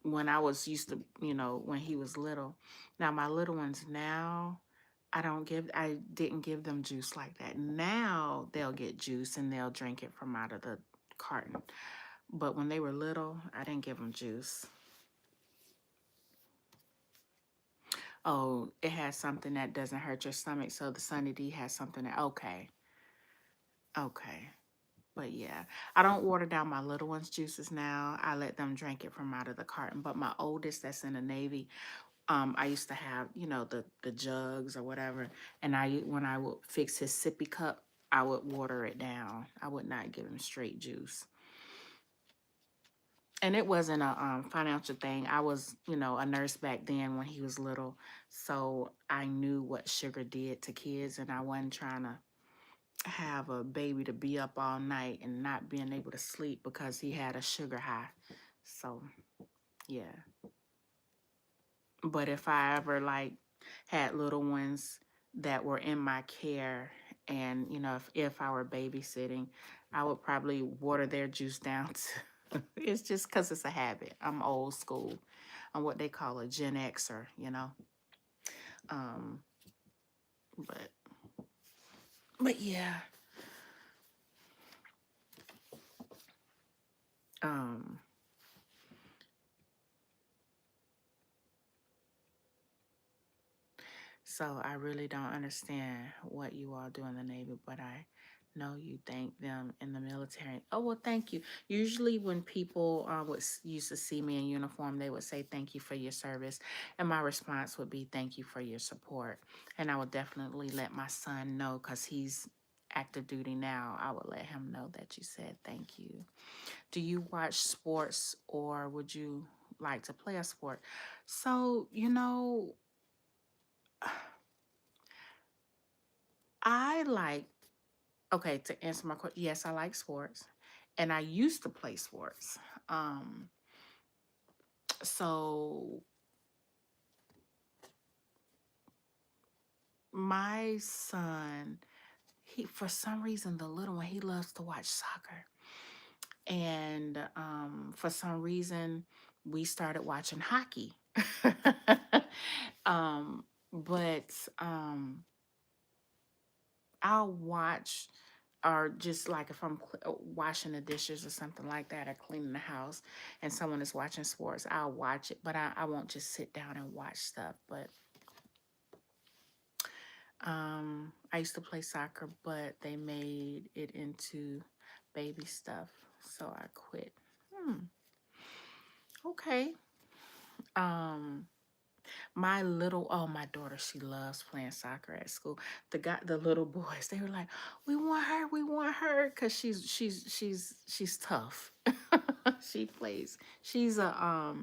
when I was used to, when he was little. Now my little ones now, I didn't give them juice like that. Now they'll get juice and they'll drink it from out of the carton. But when they were little, I didn't give them juice. Oh, it has something that doesn't hurt your stomach. So the Sunny D has something that, okay. But yeah, I don't water down my little ones' juices now. I let them drink it from out of the carton. But my oldest that's in the Navy, I used to have, the jugs or whatever. And when I would fix his sippy cup, I would water it down. I would not give him straight juice. And it wasn't a financial thing. I was, a nurse back then when he was little. So I knew what sugar did to kids, and I wasn't trying to have a baby to be up all night and not being able to sleep because he had a sugar high. So, yeah. But if I ever had little ones that were in my care, and if I were babysitting, I would probably water their juice down. It's just because it's a habit. I'm old school. I'm what they call a Gen Xer, you know. Um, but yeah. Um, so I really don't understand what you all do in the Navy, but I know you thank them in the military. Oh, well, thank you. Usually when people used to see me in uniform, they would say, thank you for your service. And my response would be, thank you for your support. And I would definitely let my son know, because he's active duty now. I would let him know that you said thank you. Do you watch sports, or would you like to play a sport? So, I like, okay, to answer my question, yes, I like sports, and I used to play sports. Um, so my son, he, for some reason, the little one, he loves to watch soccer, and for some reason, we started watching hockey. But I'll watch, or just like if I'm washing the dishes or something like that, or cleaning the house, and someone is watching sports, I'll watch it, but I won't just sit down and watch stuff. But I used to play soccer, but they made it into baby stuff, so I quit. Okay. Um, my daughter, she loves playing soccer at school. The little boys, they were like, we want her, because she's tough. She plays. She's a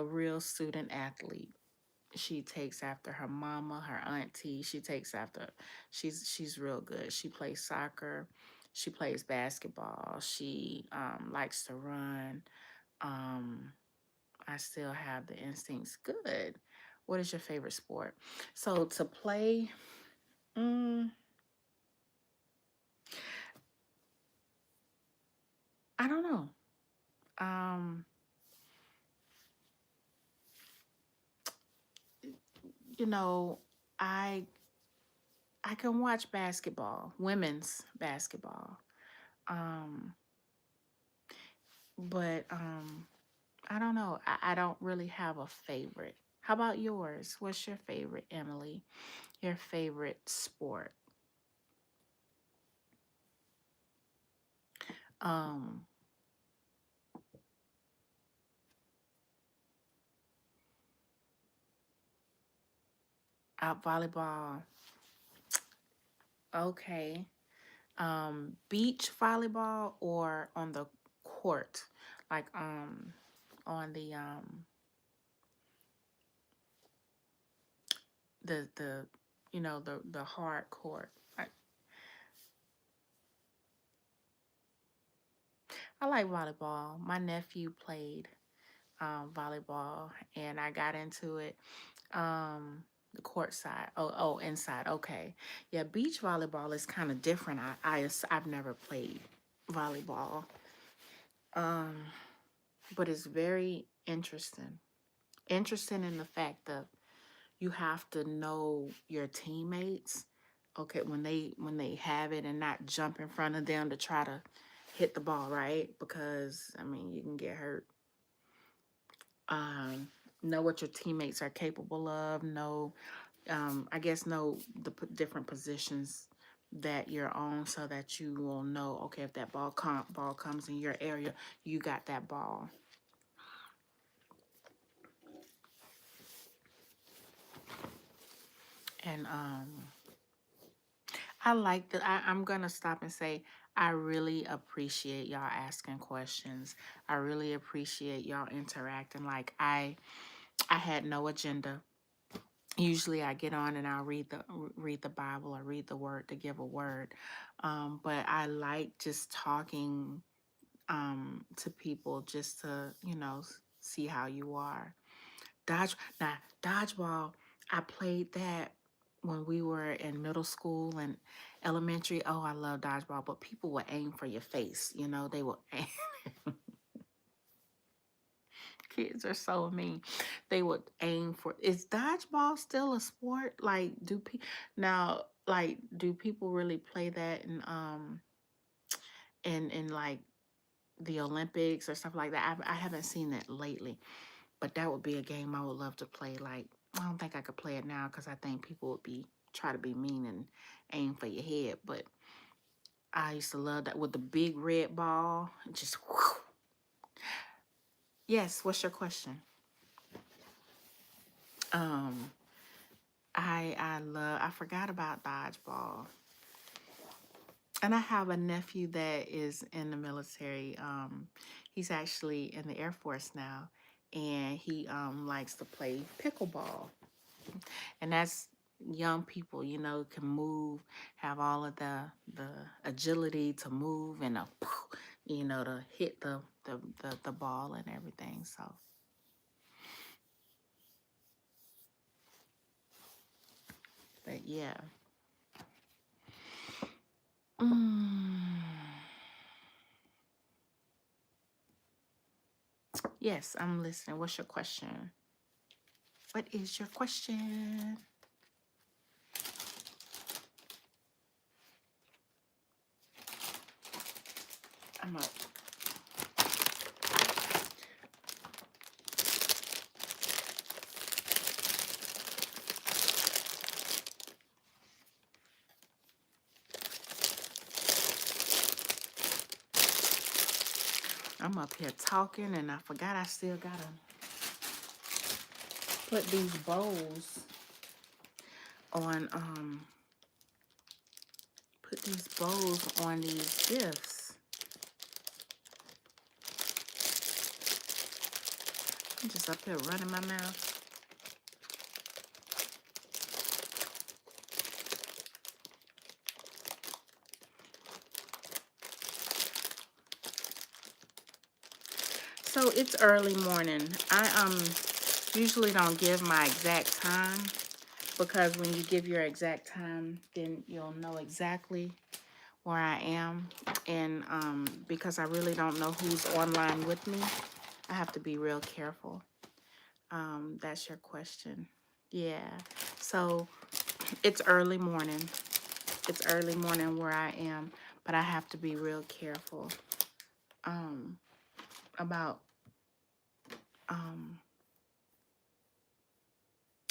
real student athlete. She takes after her mama, her auntie. She's real good. She plays soccer. She plays basketball. She likes to run. Um, I still have the instincts. Good. What is your favorite sport? So to play, mm, I don't know. Um, you know, I I can watch basketball, women's basketball. Um, but I don't know. I don't really have a favorite. How about yours? What's your favorite, Emily? Your favorite sport? Um, volleyball. Okay. Beach volleyball, or on the court, like on the the hard court. I like volleyball. My nephew played volleyball, and I got into it. The court side. Oh, inside. Okay, yeah. Beach volleyball is kind of different. I've never played volleyball, um, but it's very interesting. Interesting in the fact that you have to know your teammates. Okay, when they have it, and not jump in front of them to try to hit the ball, right? Because I mean, you can get hurt. Um, know what your teammates are capable of. Know, I guess, know the different positions that you're on, so that you will know. Okay, if that ball comes in your area, you got that ball. And I like that. I'm gonna stop and say I really appreciate y'all asking questions. I really appreciate y'all interacting. Like I had no agenda. Usually I get on and I'll read the Bible, or read the word to give a word. But I like just talking to people, just to see how you are. Dodgeball. I played that when we were in middle school and elementary. Oh, I love dodgeball, but people would aim for your face. You know, they would aim. Kids are so mean. They would aim for. Is dodgeball still a sport? Like, do people really play that in like the Olympics or stuff like that? I haven't seen that lately, but that would be a game I would love to play. Like, I don't think I could play it now because I think people would try to be mean and aim for your head. But I used to love that with the big red ball. Just whew. Yes. What's your question? Um, I forgot about dodgeball. And I have a nephew that is in the military. He's actually in the Air Force now, and he likes to play pickleball. And that's young people, you know, can move, have all of the agility to move and you know, to hit the ball and everything. So, but yeah. Mm. Yes, I'm listening. What's your question? What is your question? I'm up. I'm up here talking, and I forgot I still gotta put these bows on. Put these bows on these gifts. I'm just up here running my mouth. So it's early morning. I usually don't give my exact time, because when you give your exact time, then you'll know exactly where I am. And because I really don't know who's online with me, I have to be real careful. That's your question. Yeah. So it's early morning. It's early morning where I am, but I have to be real careful about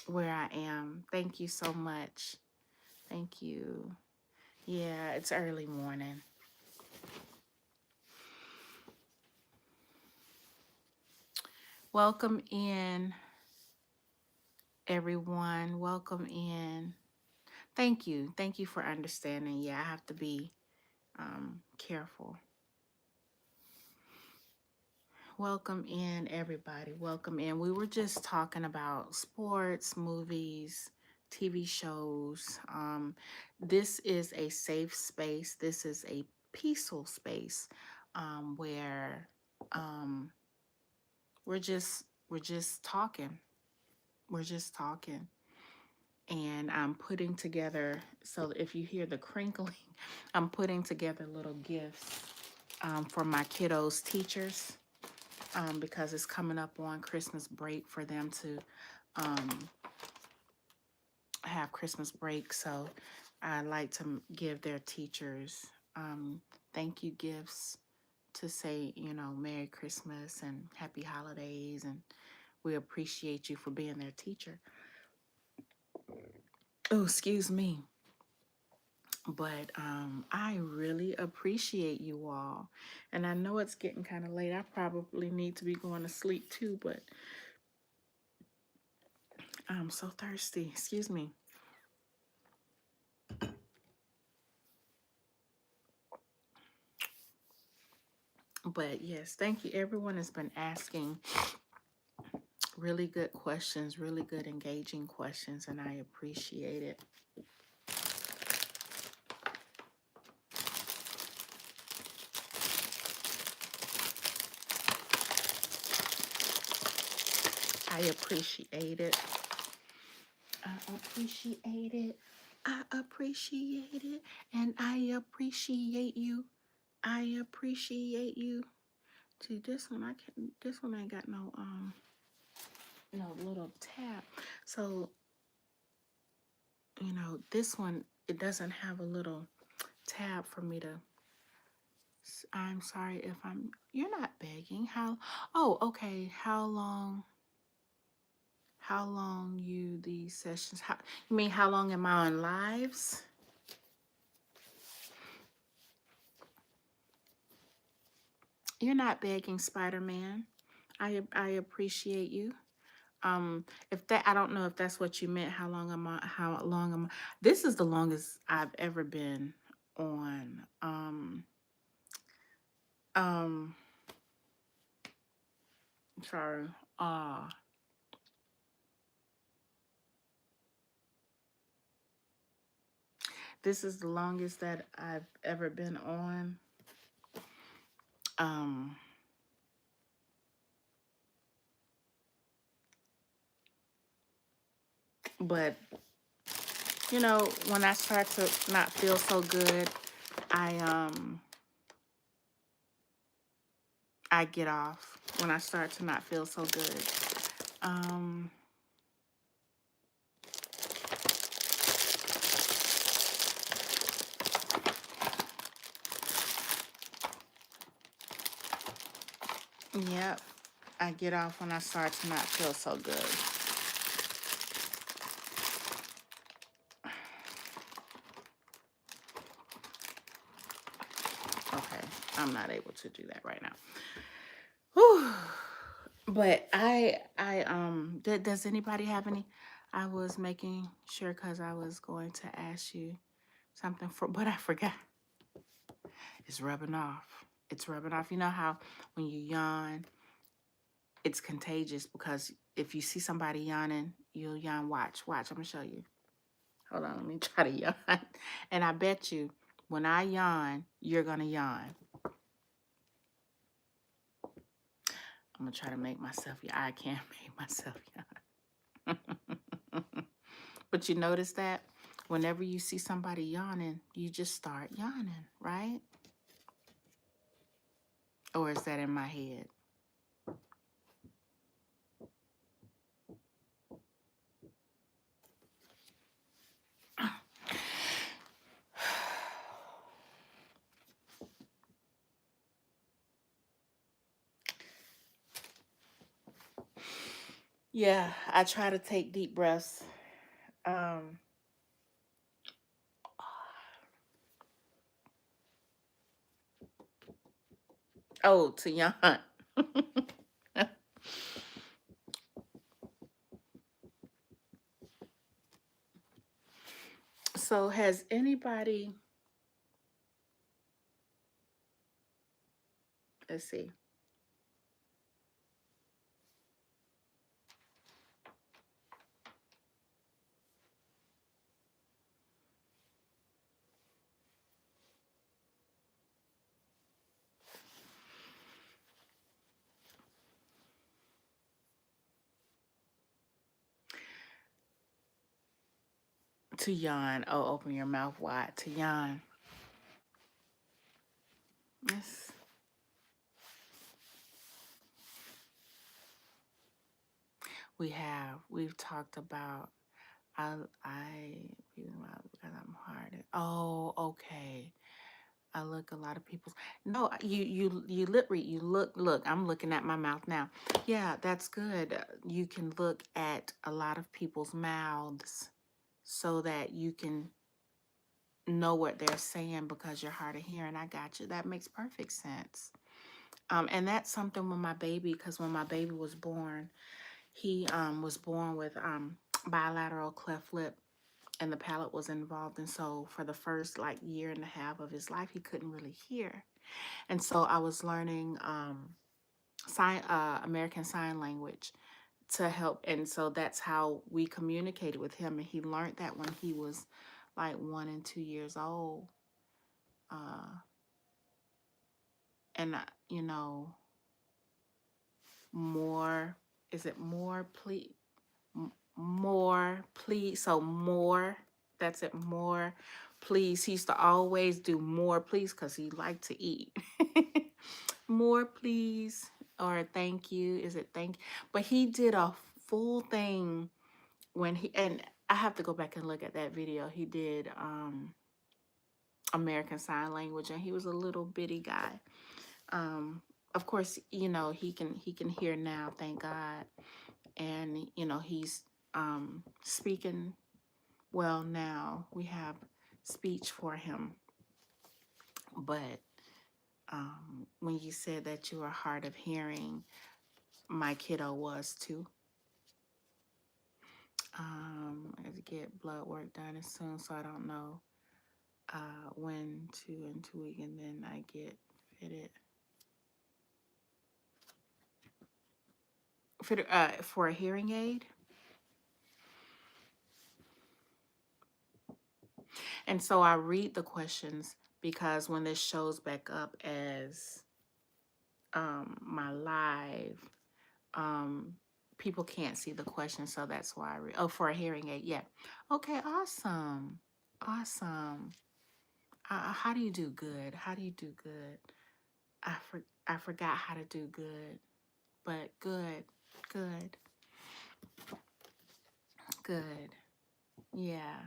where I am. Thank you so much. Thank you. Yeah, it's early morning. Welcome in, everyone. Welcome in. Thank you. Thank you for understanding. Yeah, I have to be careful. Welcome in, everybody. Welcome in. We were just talking about sports, movies, TV shows. This is a safe space. This is a peaceful space where we're just talking. We're just talking. And I'm putting together, so if you hear the crinkling, I'm putting together little gifts for my kiddos' teachers. Because it's coming up on Christmas break for them to have Christmas break. So I like to give their teachers thank you gifts to say, you know, Merry Christmas and Happy Holidays. And we appreciate you for being their teacher. Oh, excuse me. But I really appreciate you all. And I know it's getting kind of late. I probably need to be going to sleep too, but I'm so thirsty. Excuse me. But yes, thank you. Everyone has been asking really good questions, really good engaging questions, and I appreciate it. I appreciate it. I appreciate it. I appreciate it. And I appreciate you. I appreciate you. See, this one I can this one ain't got no little tab. So, this one it doesn't have a little tab for me to I'm sorry if you're not begging. Oh, okay. How long these sessions you mean how long am I on lives? You're not begging, Spider-Man. I appreciate you. If that I don't know if that's what you meant. How long am I? This is the longest I've ever been on. Um sorry. Uh this is the longest that I've ever been on. Um but when I start to not feel so good, I I get off when I start to not feel so good. Um yep, I get off when I start to not feel so good. Okay, I'm not able to do that right now. Whew. But does anybody have any? I was making sure because I was going to ask you something but I forgot. It's rubbing off. It's rubbing off. You know how when you yawn, it's contagious because if you see somebody yawning, you'll yawn. Watch. I'm gonna show you. Hold on, let me try to yawn. And I bet you when I yawn, you're gonna yawn. I'm gonna try to make myself yawn. I can't make myself yawn. But you notice that whenever you see somebody yawning, you just start yawning, right? Or is that in my head? Yeah, I try to take deep breaths. Um, oh, to yawn. So has anybody, let's see. To yawn. Oh, open your mouth wide. To yawn. Yes. We've talked about I because I'm hard. Oh, okay. I look a lot of people's. No, you lip read. You look. I'm looking at my mouth now. Yeah, that's good. You can look at a lot of people's mouths so that you can know what they're saying because you're hard of hearing. I got you. That makes perfect sense. And that's something when my baby, because when my baby was born, he was born with bilateral cleft lip and the palate was involved. And so for the first like year and a half of his life, he couldn't really hear. And so I was learning American Sign Language to help. And so that's how we communicated with him. And he learned that when he was like 1 and 2 years old. Uh, and, more, is it more, please? more, please. So more, that's it, more, please. He used to always do more, please, because he liked to eat. More, please, or thank you. Is it thank? But he did a full thing when and I have to go back and look at that video. He did American Sign Language, and he was a little bitty guy. Of course, he can hear now, thank God. And he's speaking well now. We have speech for him. But when you said that you were hard of hearing, my kiddo was too. I have to get blood work done as soon, so I don't know when to in 2 weeks, and then I get fitted for a hearing aid. And so I read the questions because when this shows back up as my live, people can't see the question, so that's why I read. Oh, for a hearing aid, yeah. Okay, awesome, awesome. How do you do good? How do you do good? I forgot how to do good, but good, good, good. Yeah,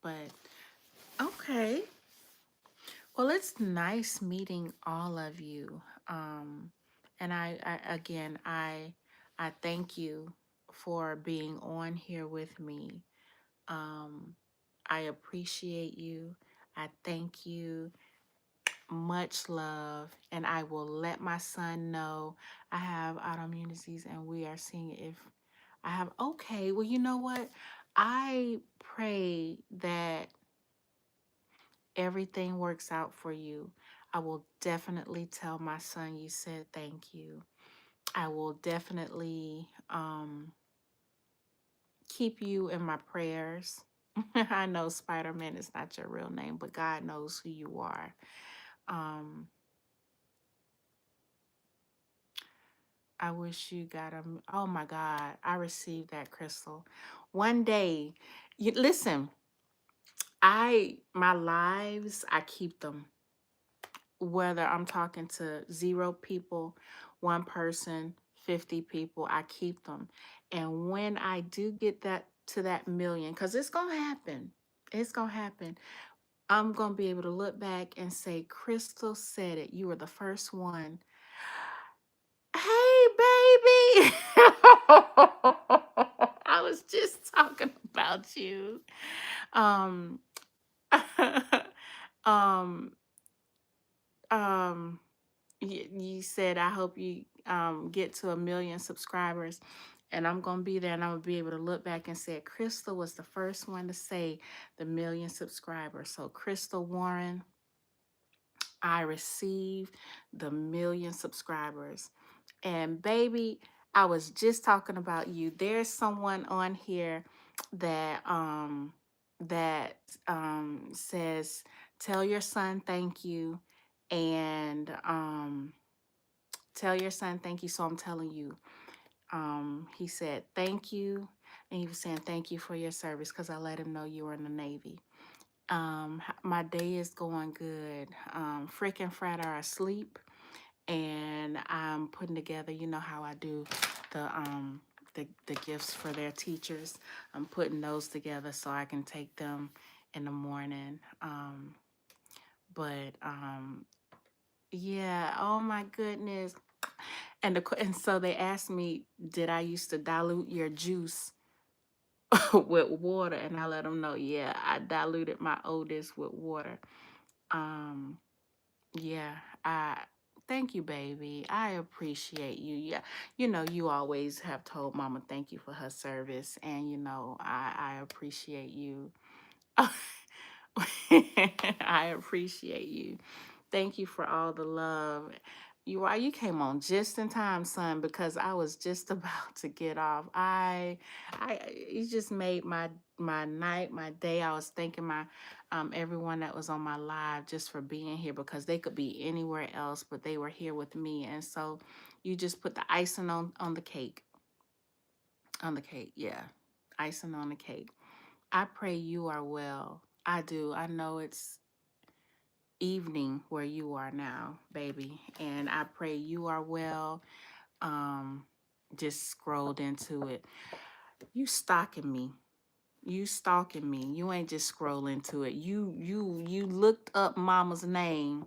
but okay. Well, it's nice meeting all of you. And I thank you for being on here with me. I appreciate you. I thank you. Much love. And I will let my son know I have autoimmune disease and we are seeing if I have. Okay, well, you know what? I pray that everything works out for you. I will definitely tell my son you said thank you. I will definitely keep you in my prayers. I know Spider-Man is not your real name, but God knows who you are. I wish you got a. Oh my God, I received that, Crystal. One day, listen. My lives, I keep them. Whether I'm talking to 0 people, 1 person, 50 people, I keep them. And when I do get that to that million, because it's gonna happen, it's gonna happen. I'm gonna be able to look back and say, Crystal said it. You were the first one. Hey, baby. I was just talking about you. Um, um, um, you said, I hope you get to 1 million subscribers. And I'm going to be there and I'm going to be able to look back and say, Crystal was the first one to say the 1 million subscribers. So, Crystal Warren, I received the 1 million subscribers. And baby, I was just talking about you. There's someone on here that says, tell your son thank you, and tell your son thank you. So I'm telling you, he said thank you, and he was saying thank you for your service because I let him know you were in the Navy. My day is going good. Frick and Frat are asleep, and I'm putting together, you know how I do the gifts for their teachers. I'm putting those together so I can take them in the morning. But yeah, oh my goodness. And so they asked me, did I used to dilute your juice with water? And I let them know, yeah, I diluted my oldest with water. Yeah, I thank you, baby. I appreciate you. Yeah, you always have told Mama thank you for her service, and I appreciate you. I appreciate you. Thank you for all the love. You came on just in time, son, because I was just about to get off. You just made my night, my day. I was thanking my everyone that was on my live just for being here, because they could be anywhere else, but they were here with me, and so you just put the icing on the cake. On the cake, yeah. Icing on the cake. I pray you are well. I do. I know it's evening where you are now, baby. And I pray you are well. Um, just scrolled into it. You stalking me. You stalking me. You ain't just scrolling to it. You looked up mama's name.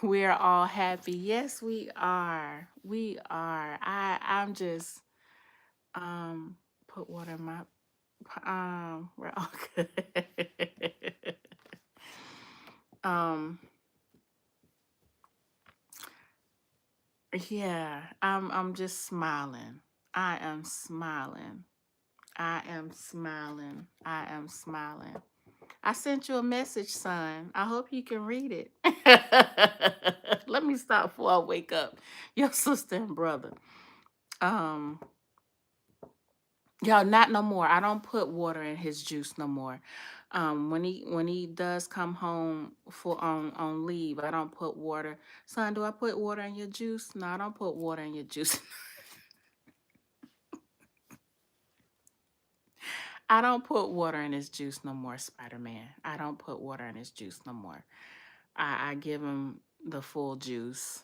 We're all happy. Yes, we are. We are. I'm just put water in my we're all good. um yeah, I'm just smiling. I am smiling. I am smiling. I am smiling. I sent you a message, son. I hope you can read it. Let me stop before I wake up your sister and brother. Um, Yo, not no more. I don't put water in his juice no more. When he does come home for on leave, I don't put water. Son, do I put water in your juice? No, I don't put water in your juice. I don't put water in his juice no more, Spider Man. I don't put water in his juice no more. I give him the full juice.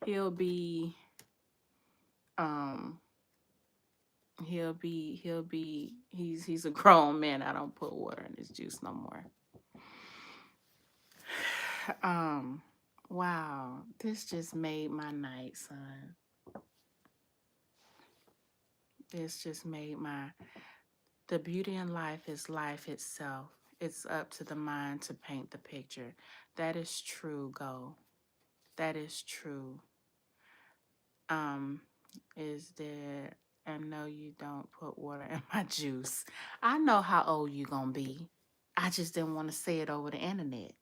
He'll be um he's a grown man. I don't put water in his juice no more. Um wow, this just made my night, son. This just made my the beauty in life is life itself. It's up to the mind to paint the picture. That is true, go. That is true. Um, is there and no, you don't put water in my juice. I know how old you gonna be. I just didn't want to say it over the internet.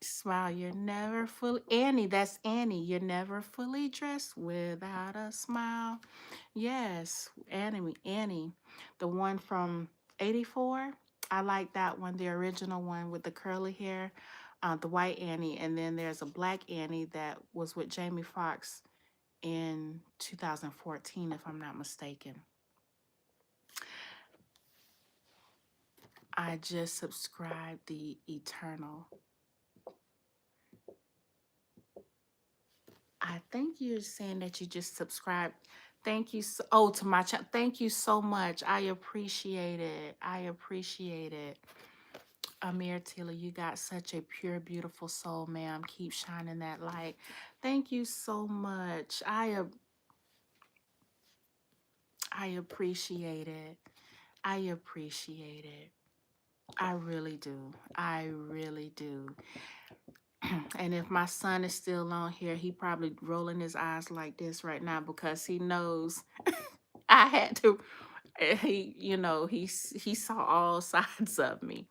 Smile, you're never fully Annie, that's Annie. You're never fully dressed without a smile. Yes, Annie, the one from 84. I like that one, the original one with the curly hair, the white Annie, and then there's a black Annie that was with Jamie Foxx in 2014, if I'm not mistaken. I just subscribed the Eternal. I think you're saying that you just subscribed. Thank you. To my channel. Thank you so much. I appreciate it. I appreciate it. Amir Tilla, you got such a pure, beautiful soul, ma'am. Keep shining that light. Thank you so much. I appreciate it. I appreciate it. I really do. I really do. And if my son is still on here, he probably rolling his eyes like this right now because he knows I had to. He saw all sides of me.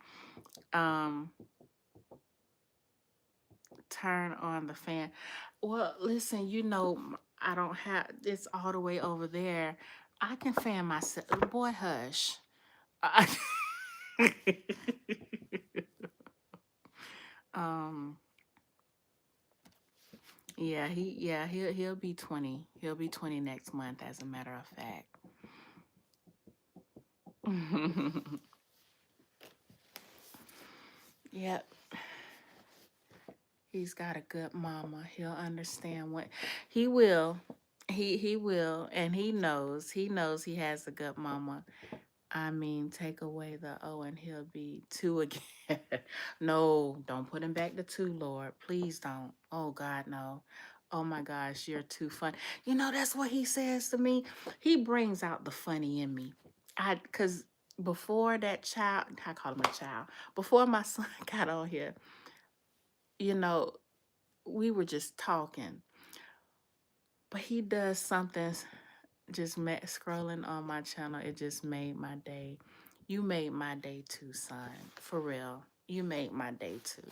Um, turn on the fan. Well, listen, I don't have it's all the way over there. I can fan myself. Boy, hush. I- um, he'll be 20. He'll be 20 next month, as a matter of fact. Yep. He's got a good mama. He'll understand what he will. He will, and he knows. He knows he has a good mama. I mean, take away the O and he'll be two again. No, don't put him back to two, Lord. Please don't. Oh God, no. Oh my gosh, you're too fun. That's what he says to me. He brings out the funny in me. Cause before that child, I call him a child. Before my son got on here, you know, we were just talking. But he does something just scrolling on my channel. It just made my day. You made my day too, son. For real. You made my day too.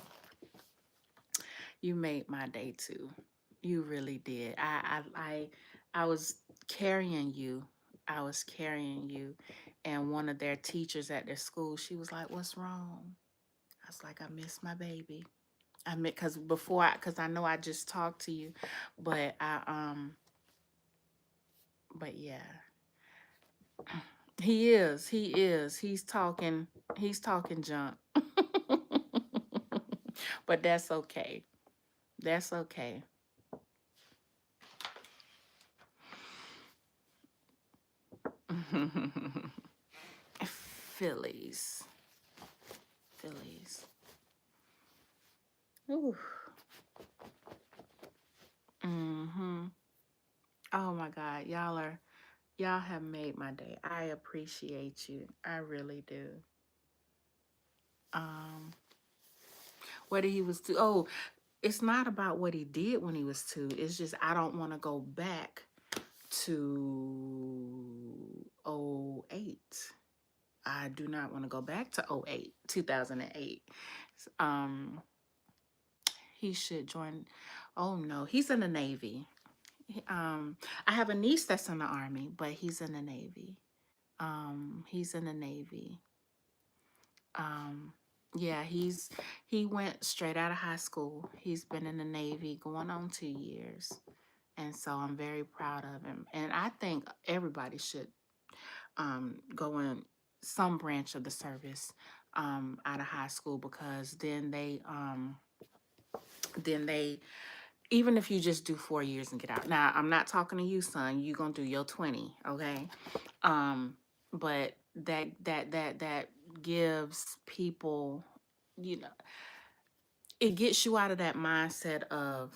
You made my day too. You really did. I was carrying you. I was carrying you. And one of their teachers at their school, she was like, "What's wrong?" I was like, "I miss my baby. I mean, because I know I just talked to you, but but yeah, he's talking junk, but that's okay. That's okay. Phillies, Phillies. Ooh. Mhm. Oh my God, y'all have made my day. I appreciate you. I really do. Um, whether he was too. Oh, it's not about what he did when he was two. It's just I don't want to go back to '08. I do not want to go back to '08, 2008. Um, he should join. Oh no, he's in the Navy. I have a niece that's in the Army, but he's in the Navy. He's in the Navy. Um, yeah, he went straight out of high school. He's been in the Navy going on 2 years. And so I'm very proud of him. And I think everybody should go in some branch of the service out of high school, because then they even if you just do 4 years and get out. Now, I'm not talking to you, son. You gonna do your 20, okay? Um, but that gives people, you know, it gets you out of that mindset of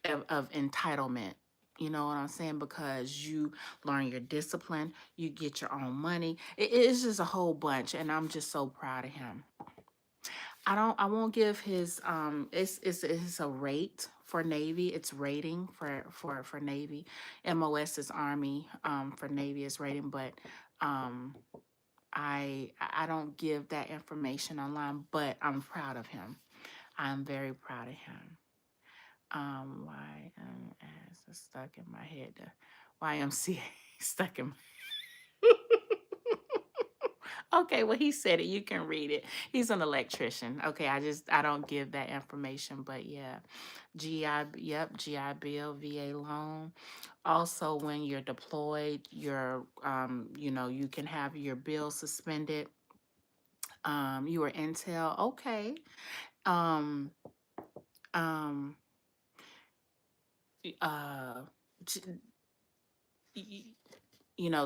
entitlement. You know what I'm saying? Because you learn your discipline, you get your own money. It's just a whole bunch, and I'm just so proud of him. I won't give his it's a rate for Navy. It's rating for Navy. MOS is Army. For Navy is rating, but um I don't give that information online, but I'm proud of him. I'm very proud of him. YMS is stuck in my head. The YMCA stuck in my Okay, well, he said it. You can read it. He's an electrician. Okay, I don't give that information, but yeah. GI Bill, VA loan. Also, when you're deployed, you can have your bill suspended. You were Intel. Okay. Um, um, uh,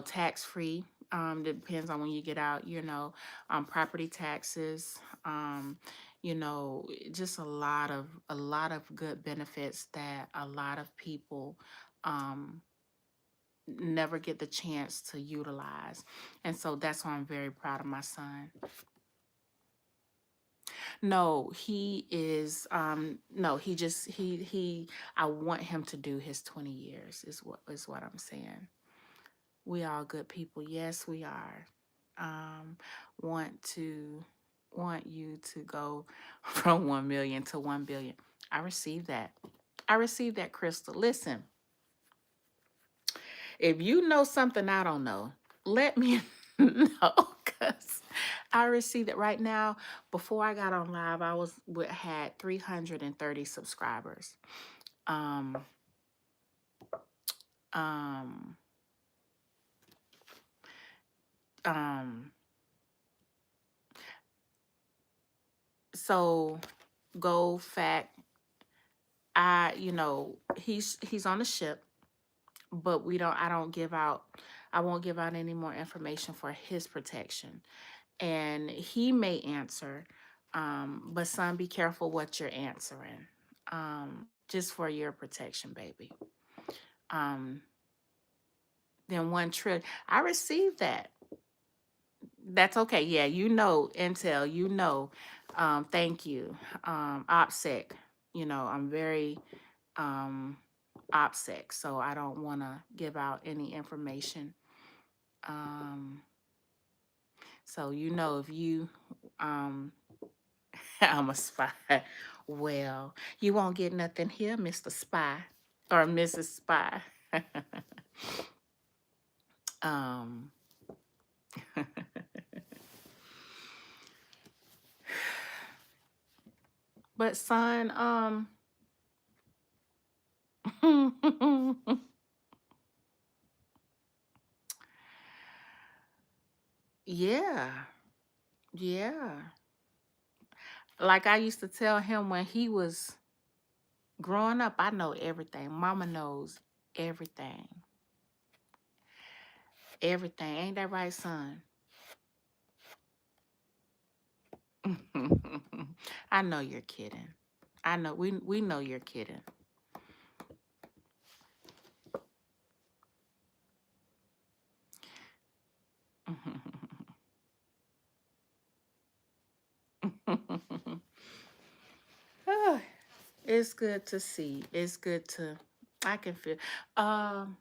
tax free. Depends on when you get out, property taxes, just a lot of good benefits that a lot of people um never get the chance to utilize. And so that's why I'm very proud of my son. No, he is no, he I want him to do his 20 years is what I'm saying. We all good people. Yes, we are. Um, want to want you to go from 1 million to 1 billion. I received that. I received that, Crystal. Listen, if you know something I don't know, let me know, because I received it right now. Before I got on live, had 330 subscribers. Um, um, um, so go fact. He's on the ship, but I won't give out any more information for his protection. And he may answer, but son, be careful what you're answering, just for your protection, baby. Um, then 1 trillion, I received that. That's okay. Yeah, Intel, thank you. OPSEC, I'm very OPSEC, so I don't want to give out any information. So if you I'm a spy, well, you won't get nothing here, Mr. Spy or Mrs. Spy. um But son, yeah, yeah. Like I used to tell him when he was growing up, I know everything. Mama knows everything. Everything. Ain't that right, son? I know you're kidding. I know we know you're kidding. Ah, it's good to see. It's good to I can feel um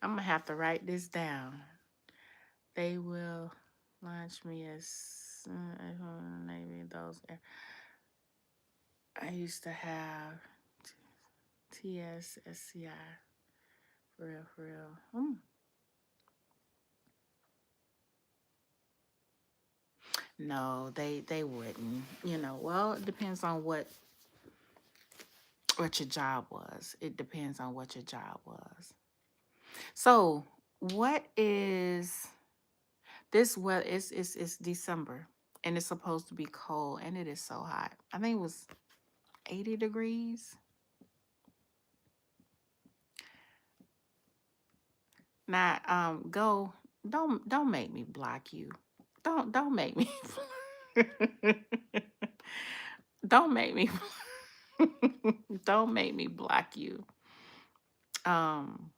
I'm gonna have to write this down. They will launch me as maybe those. I used to have TSSCI for real, for real. No, they wouldn't. You know, well, it depends on what your job was. It depends on what your job was. So, what is this? Well, it's December and it's supposed to be cold and it is so hot. I think it was 80 degrees. Now, go. Don't make me block you. Don't make me. don't make me. don't make me block you. Um.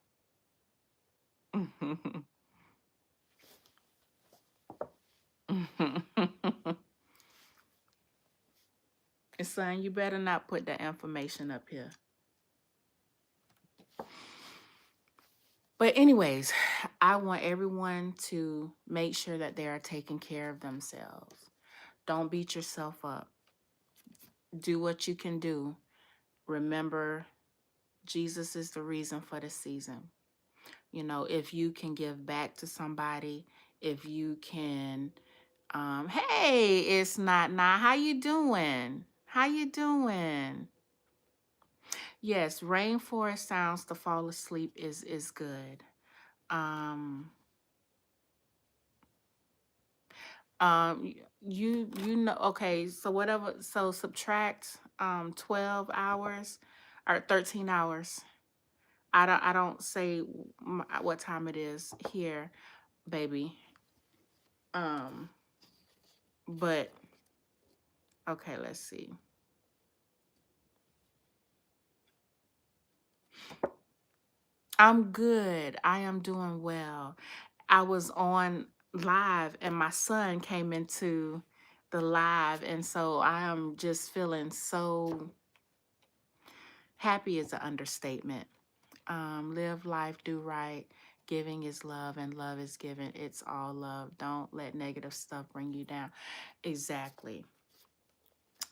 Son, you better not put that information up here. But anyways, I want everyone to make sure that they are taking care of themselves. Don't beat yourself up. Do what you can do. Remember, Jesus is the reason for the season. You know, if you can give back to somebody, if you can, hey, it's not. How you doing? How you doing? Yes, rainforest sounds to fall asleep is good. Um, you know, okay, so whatever, so subtract 12 hours or 13 hours. I don't say what time it is here, baby. Um, but okay, let's see. I'm good. I am doing well. I was on live and my son came into the live, and so I am just feeling so happy is an understatement. Live life, do right. Giving is love, and love is given. It's all love. Don't let negative stuff bring you down. Exactly.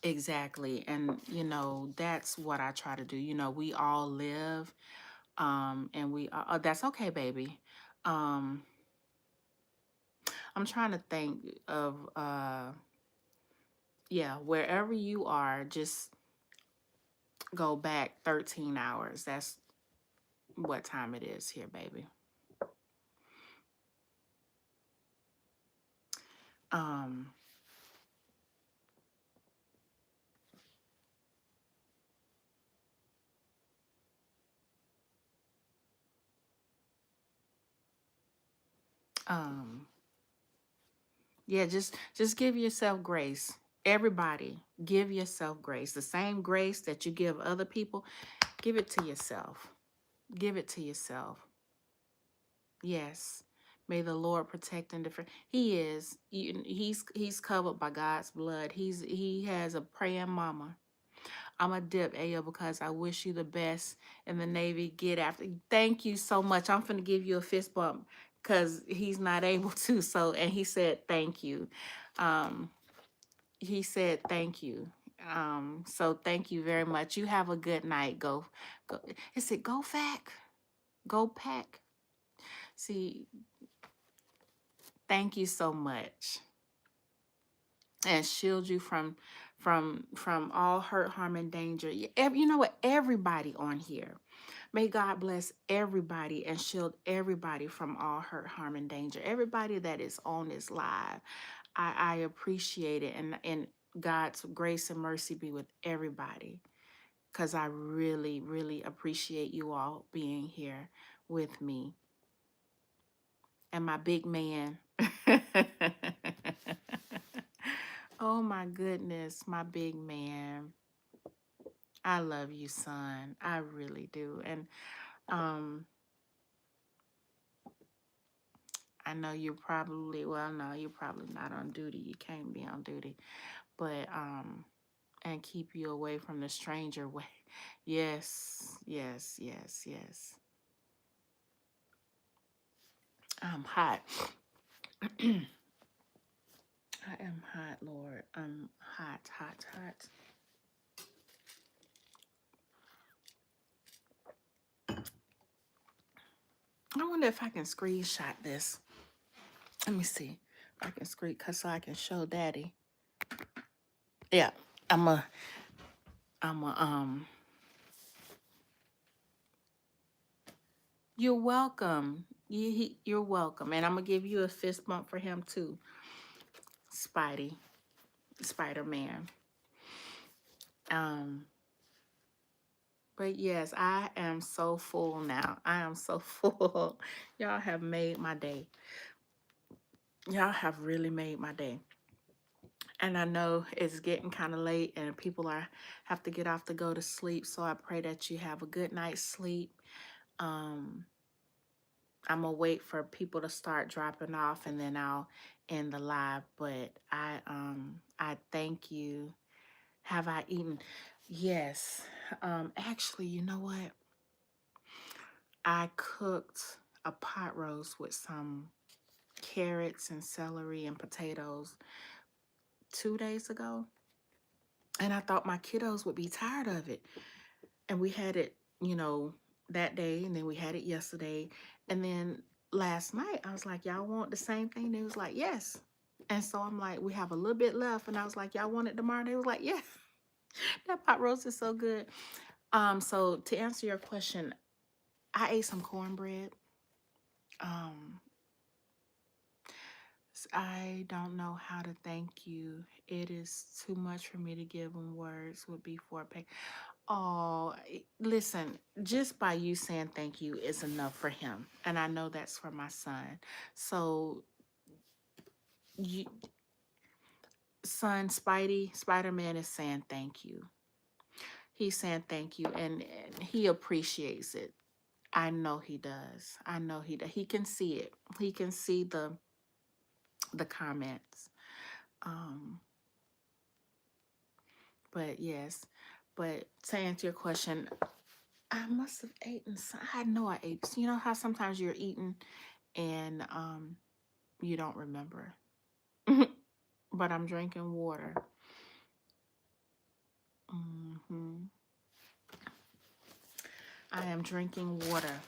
Exactly. And, you know, that's what I try to do. You know, we all live, and oh, that's okay, baby. Um, I'm trying to think of, yeah, wherever you are, just go back 13 hours. That's what time it is here, baby. Um, um, yeah, just give yourself grace. Everybody, give yourself grace. The same grace that you give other people, give it to yourself. Give it to yourself. Yes. May the Lord protect and defend. He is. He's covered by God's blood. He has a praying mama. I'm a dip, Ayo, because I wish you the best in the Navy. Get after. Thank you so much. I'm finna give you a fist bump because he's not able to. So, and he said thank you. Um, he said thank you. So thank you very much. You have a good night. Go. Is it go fac? Go pack. See, thank you so much, and shield you from all hurt, harm, and danger. You know what? Everybody on here. May God bless everybody and shield everybody from all hurt, harm, and danger. Everybody that is on this live, I appreciate it, and God's grace and mercy be with everybody, because I really, really appreciate you all being here with me and my big man. Oh my goodness, my big man. I love you, son. I really do. And um I know you're probably, well, no, you're probably not on duty. You can't be on duty. But and keep you away from the stranger way. Yes, yes, yes, yes. I'm hot. I am hot, Lord. I'm hot, hot, hot. I wonder if I can screenshot this. Let me see. I can screen cause so I can show Daddy. Yeah, I'm a. You're welcome. You're welcome, and I'm gonna give you a fist bump for him too, Spidey, Spider Man. Um, but yes, I am so full now. I am so full. Y'all have made my day. Y'all have really made my day. And I know it's getting kind of late and people are have to get off to go to sleep. So I pray that you have a good night's sleep. Um, I'm gonna wait for people to start dropping off and then I'll end the live. But I thank you. Have I eaten? Yes. Actually, you know what? I cooked a pot roast with some carrots and celery and potatoes 2 days ago. And I thought my kiddos would be tired of it. And we had it, that day, and then we had it yesterday. And then last night, I was like, y'all want the same thing? They was like, yes. And so I'm like, we have a little bit left. And I was like, y'all want it tomorrow? They was like, yeah. That pot roast is so good. So to answer your question, I ate some cornbread. Um, I don't know how to thank you. It is too much for me to give them words would be for pay. Oh, listen, just by you saying thank you is enough for him. And I know that's for my son. So, you, son Spidey, Spider-Man is saying thank you. He's saying thank you and he appreciates it. I know he does. I know he does. He can see it. He can see the comments. Um, but yes, but to answer your question, I must have eaten. I know I ate. You know how sometimes you're eating and you don't remember. But I'm drinking water. hmm I am drinking water.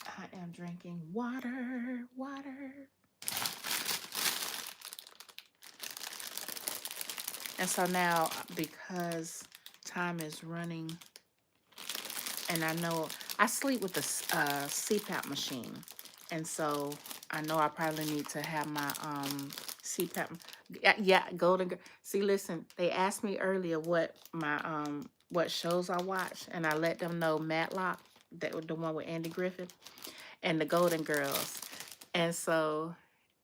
I am drinking water, water. And so now, because time is running, and I know I sleep with the CPAP machine, and so I know I probably need to have my CPAP. Yeah, Golden Girl. See, listen, they asked me earlier what shows I watch, and I let them know Matlock, that was the one with Andy Griffith, and the Golden Girls, and so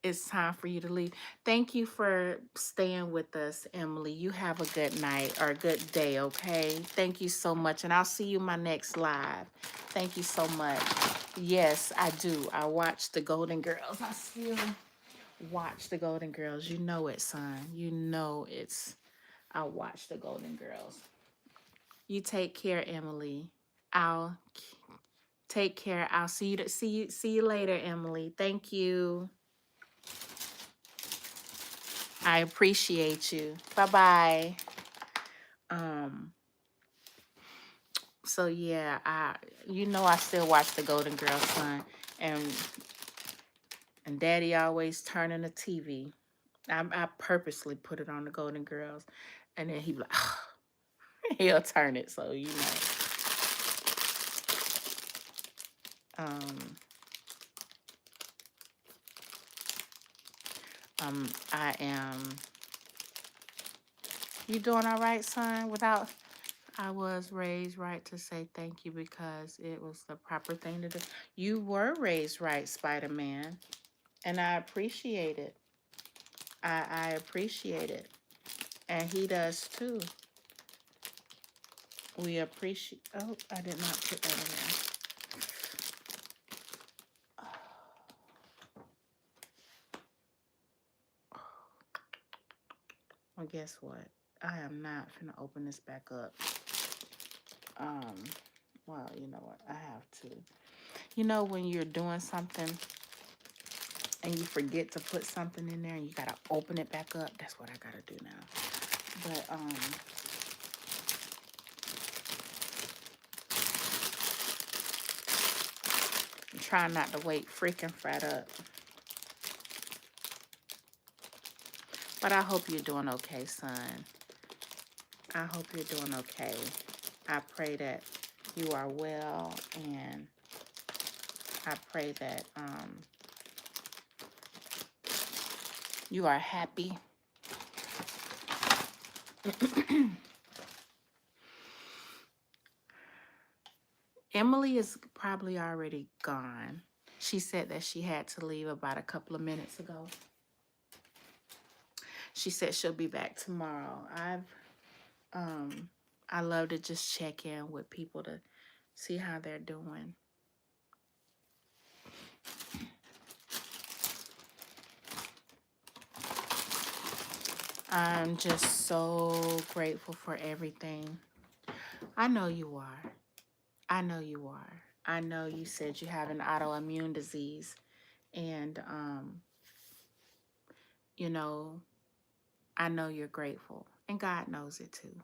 it's time for you to leave. Thank you for staying with us, Emily. You have a good night or a good day, okay? Thank you so much. And I'll see you my next live. Thank you so much. Yes, I do. I watch the Golden Girls. I still watch the Golden Girls. You know it, son. You know I watch the Golden Girls. You take care, Emily. I'll take care. I'll see you later, Emily. Thank you. I appreciate you. Bye-bye. So yeah, I still watch the Golden Girls, son. And Daddy always turning the TV. I purposely put it on the Golden Girls. And then he be like, he'll turn it, so Um, I am. You doing all right, son? I was raised right to say thank you because it was the proper thing to do. You were raised right, Spider-Man, and I appreciate it. I appreciate it, and he does too. We appreciate. Oh, I did not put that in there. Well, guess what? I am not gonna open this back up. Well, you know what? I have to. You know when you're doing something and you forget to put something in there and you gotta open it back up? That's what I gotta do now. But I'm trying not to wake freaking Fred up. But I hope you're doing okay, son. I hope you're doing okay. I pray that you are well, and I pray that you are happy. Emily is probably already gone. She said that she had to leave about a couple of minutes ago. She said she'll be back tomorrow. I love to just check in with people to see how they're doing. I'm just so grateful for everything. I know you are. I know you are. I know you said you have an autoimmune disease, and you know, I know you're grateful, and God knows it too.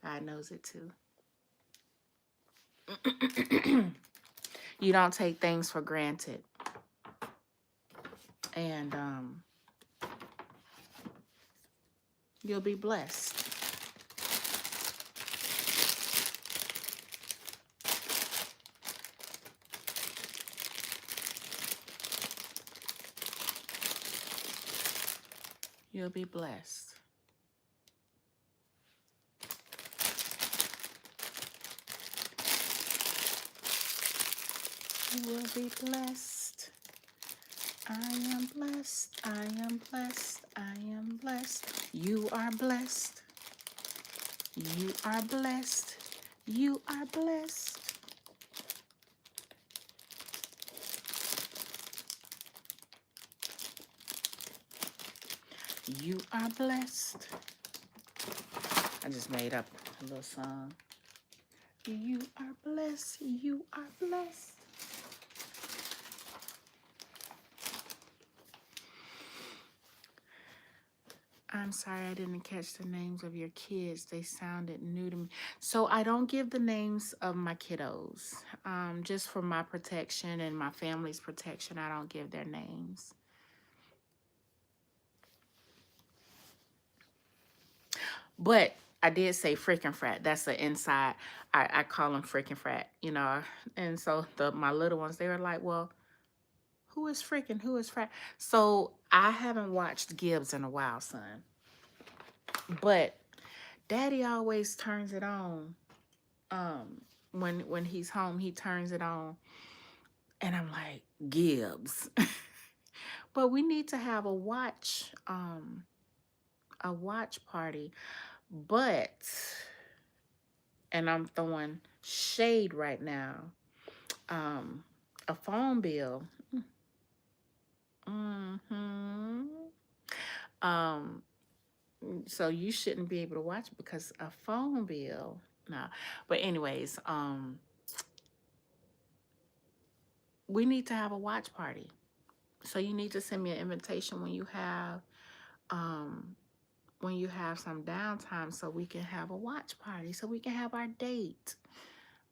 God knows it too. You don't take things for granted, and you'll be blessed. You'll be blessed. You will be blessed. I am blessed. I am blessed. I am blessed. You are blessed. You are blessed. You are blessed. You are blessed. I just made up a little song. You are blessed. You are blessed. I'm sorry I didn't catch the names of your kids. They sounded new to me. So I don't give the names of my kiddos. Just for my protection and my family's protection, I don't give their names. But I did say freaking frat. That's the inside. I call them freaking frat, you know. And so my little ones, they were like, well, who is freaking? Who is frat? So I haven't watched Gibbs in a while, son. But Daddy always turns it on. When he's home, he turns it on. And I'm like, Gibbs. But we need to have a watch party. But, and I'm throwing shade right now, a phone bill. So you shouldn't be able to watch it because a phone bill. No. But anyways, we need to have a watch party. So you need to send me an invitation um when you have some downtime so we can have a watch party, so we can have our date.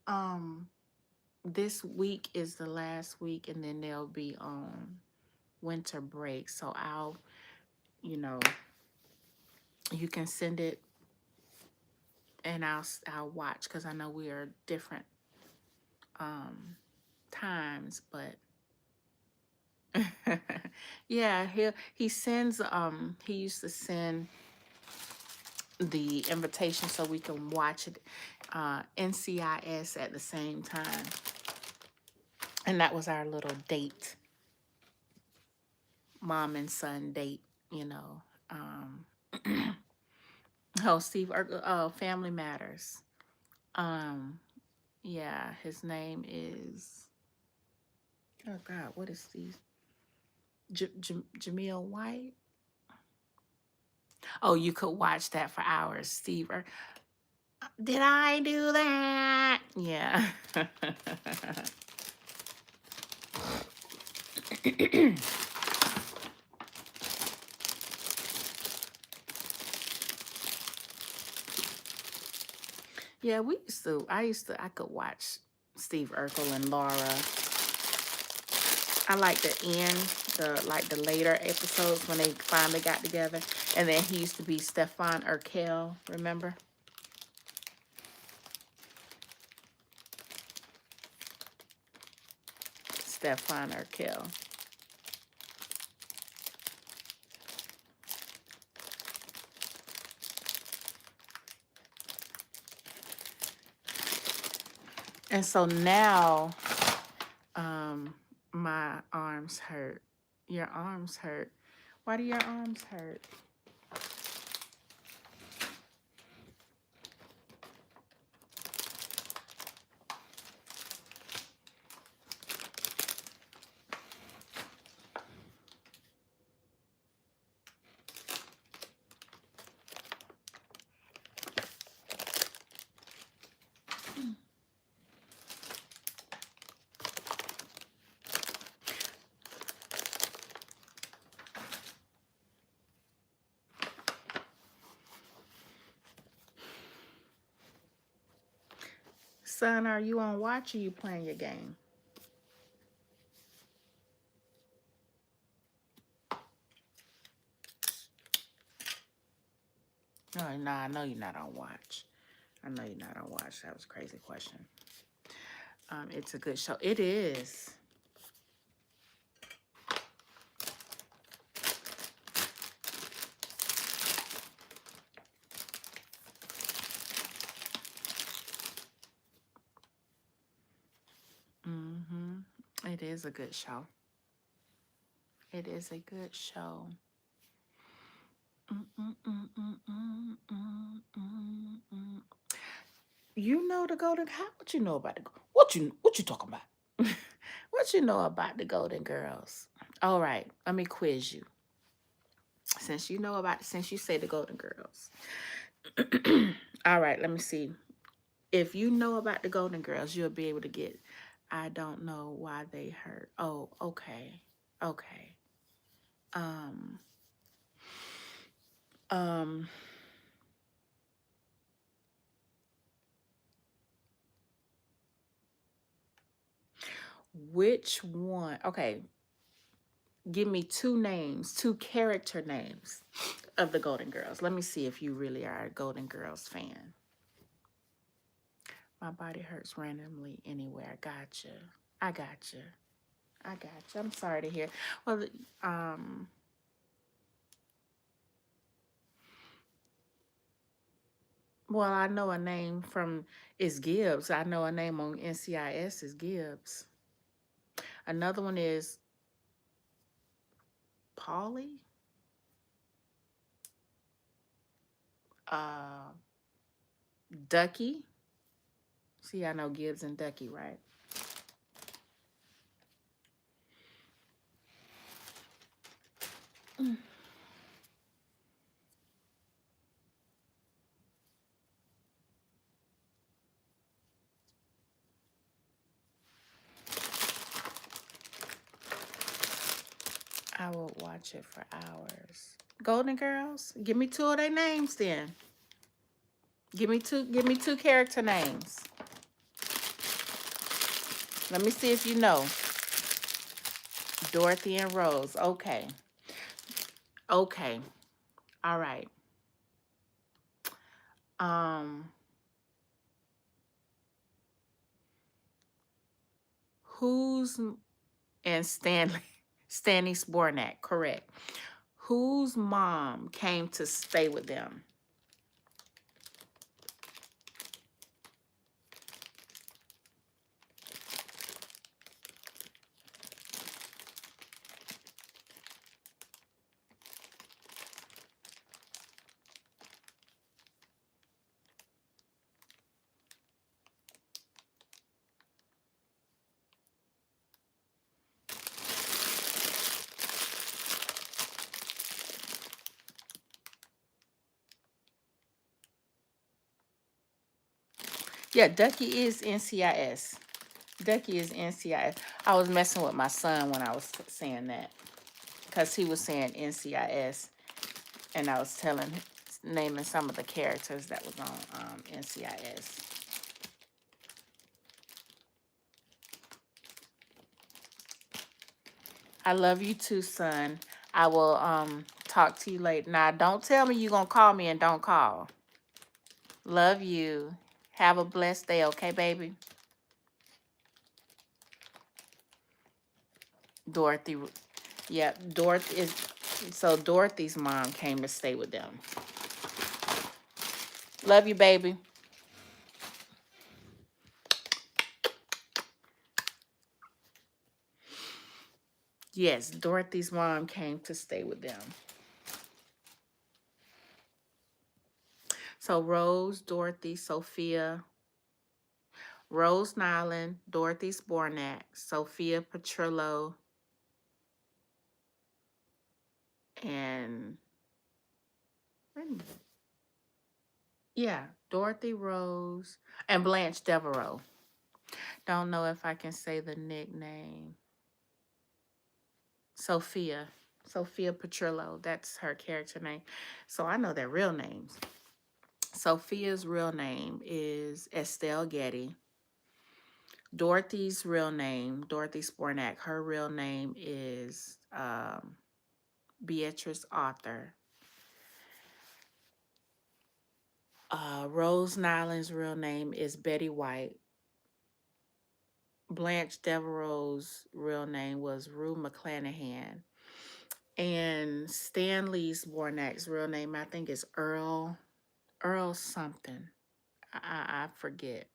Um this week is the last week and then they'll be on winter break. So you know, you can send it and I'll watch cuz I know we are different times, but yeah, he used to send the invitation so we can watch it NCIS at the same time. And that was our little date, mom and son date, you know. Oh, Steve Urkel, oh, Family Matters. Yeah, his name is, oh God, what is Steve? Jameel White. Oh, you could watch that for hours, Steve. Did I do that? Yeah. Yeah, I could watch Steve Urkel and Laura. I like the end, the later episodes when they finally got together. And then he used to be Stefan Urkel, remember? Stefan Urkel. And so now, my arms hurt. Your arms hurt. Why do your arms hurt? Son, are you on watch or you playing your game? No, nah, I know you're not on watch. I know you're not on watch. That was a crazy question. It's a good show. It is. It is a good show. It is a good show. You know the Golden. How would you know about the? What you talking about? What you know about the Golden Girls? All right, let me quiz you. Since you say the Golden Girls. All right, let me see. If you know about the Golden Girls, you'll be able to get. I don't know why they hurt. Oh, okay, okay. Um, um. Which one? Okay, give me two character names of the Golden Girls. Let me see if you really are a Golden Girls fan. My body hurts randomly anywhere. I gotcha. I gotcha. I gotcha. I'm sorry to hear. Well, well, I know a name from is Gibbs. I know a name on NCIS is Gibbs. Another one is Polly. Uh, Ducky. See, I know Gibbs and Ducky, right? watch it for hours. Golden Girls? Give me 2 of their names then. Give me two character names. Let me see if you know. Dorothy and Rose. Okay. Okay. All right. Who's and Stanley Spornak, correct. Whose mom came to stay with them? Yeah, Ducky is NCIS. Ducky is NCIS. I was messing with my son when I was saying that because he was saying NCIS, and I was naming some of the characters that was on NCIS. I love you too, son. I will talk to you later. Now, don't tell me you're gonna call me and don't call. Love you. Have a blessed day, okay, baby? Dorothy. Yeah, Dorothy is. So Dorothy's mom came to stay with them. Love you, baby. Yes, Dorothy's mom came to stay with them. So Rose, Dorothy, Sophia, Rose Nyland, Dorothy Spornak, Sophia Petrillo, and yeah, Dorothy Rose and Blanche Devereaux. Don't know if I can say the nickname. Sophia Petrillo. That's her character name. So I know their real names. Sophia's real name is Estelle Getty. Dorothy's real name, Dorothy Spornak, her real name is Beatrice Arthur. Rose Nyland's real name is Betty White. Blanche Devereaux's real name was Rue McClanahan. And Stanley Spornak's real name, I think, is Earl something. I forget.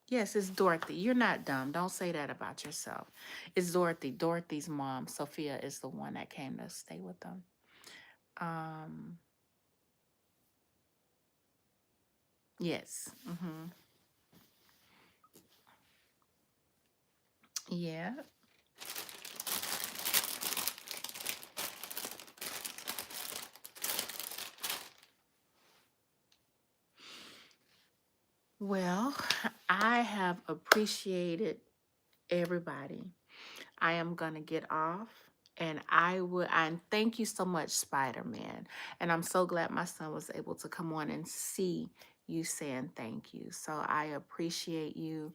Yes, it's Dorothy. You're not dumb. Don't say that about yourself. It's Dorothy. Dorothy's mom, Sophia, is the one that came to stay with them. Yes. Yeah. Well, I have appreciated everybody. I am going to get off, and and thank you so much, Spider-Man. And I'm so glad my son was able to come on and see you saying thank you. So I appreciate you.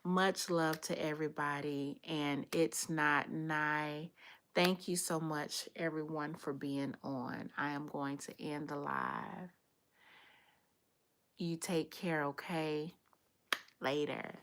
Much love to everybody, and it's not nigh. Thank you so much, everyone, for being on. I am going to end the live. You take care, okay? Later.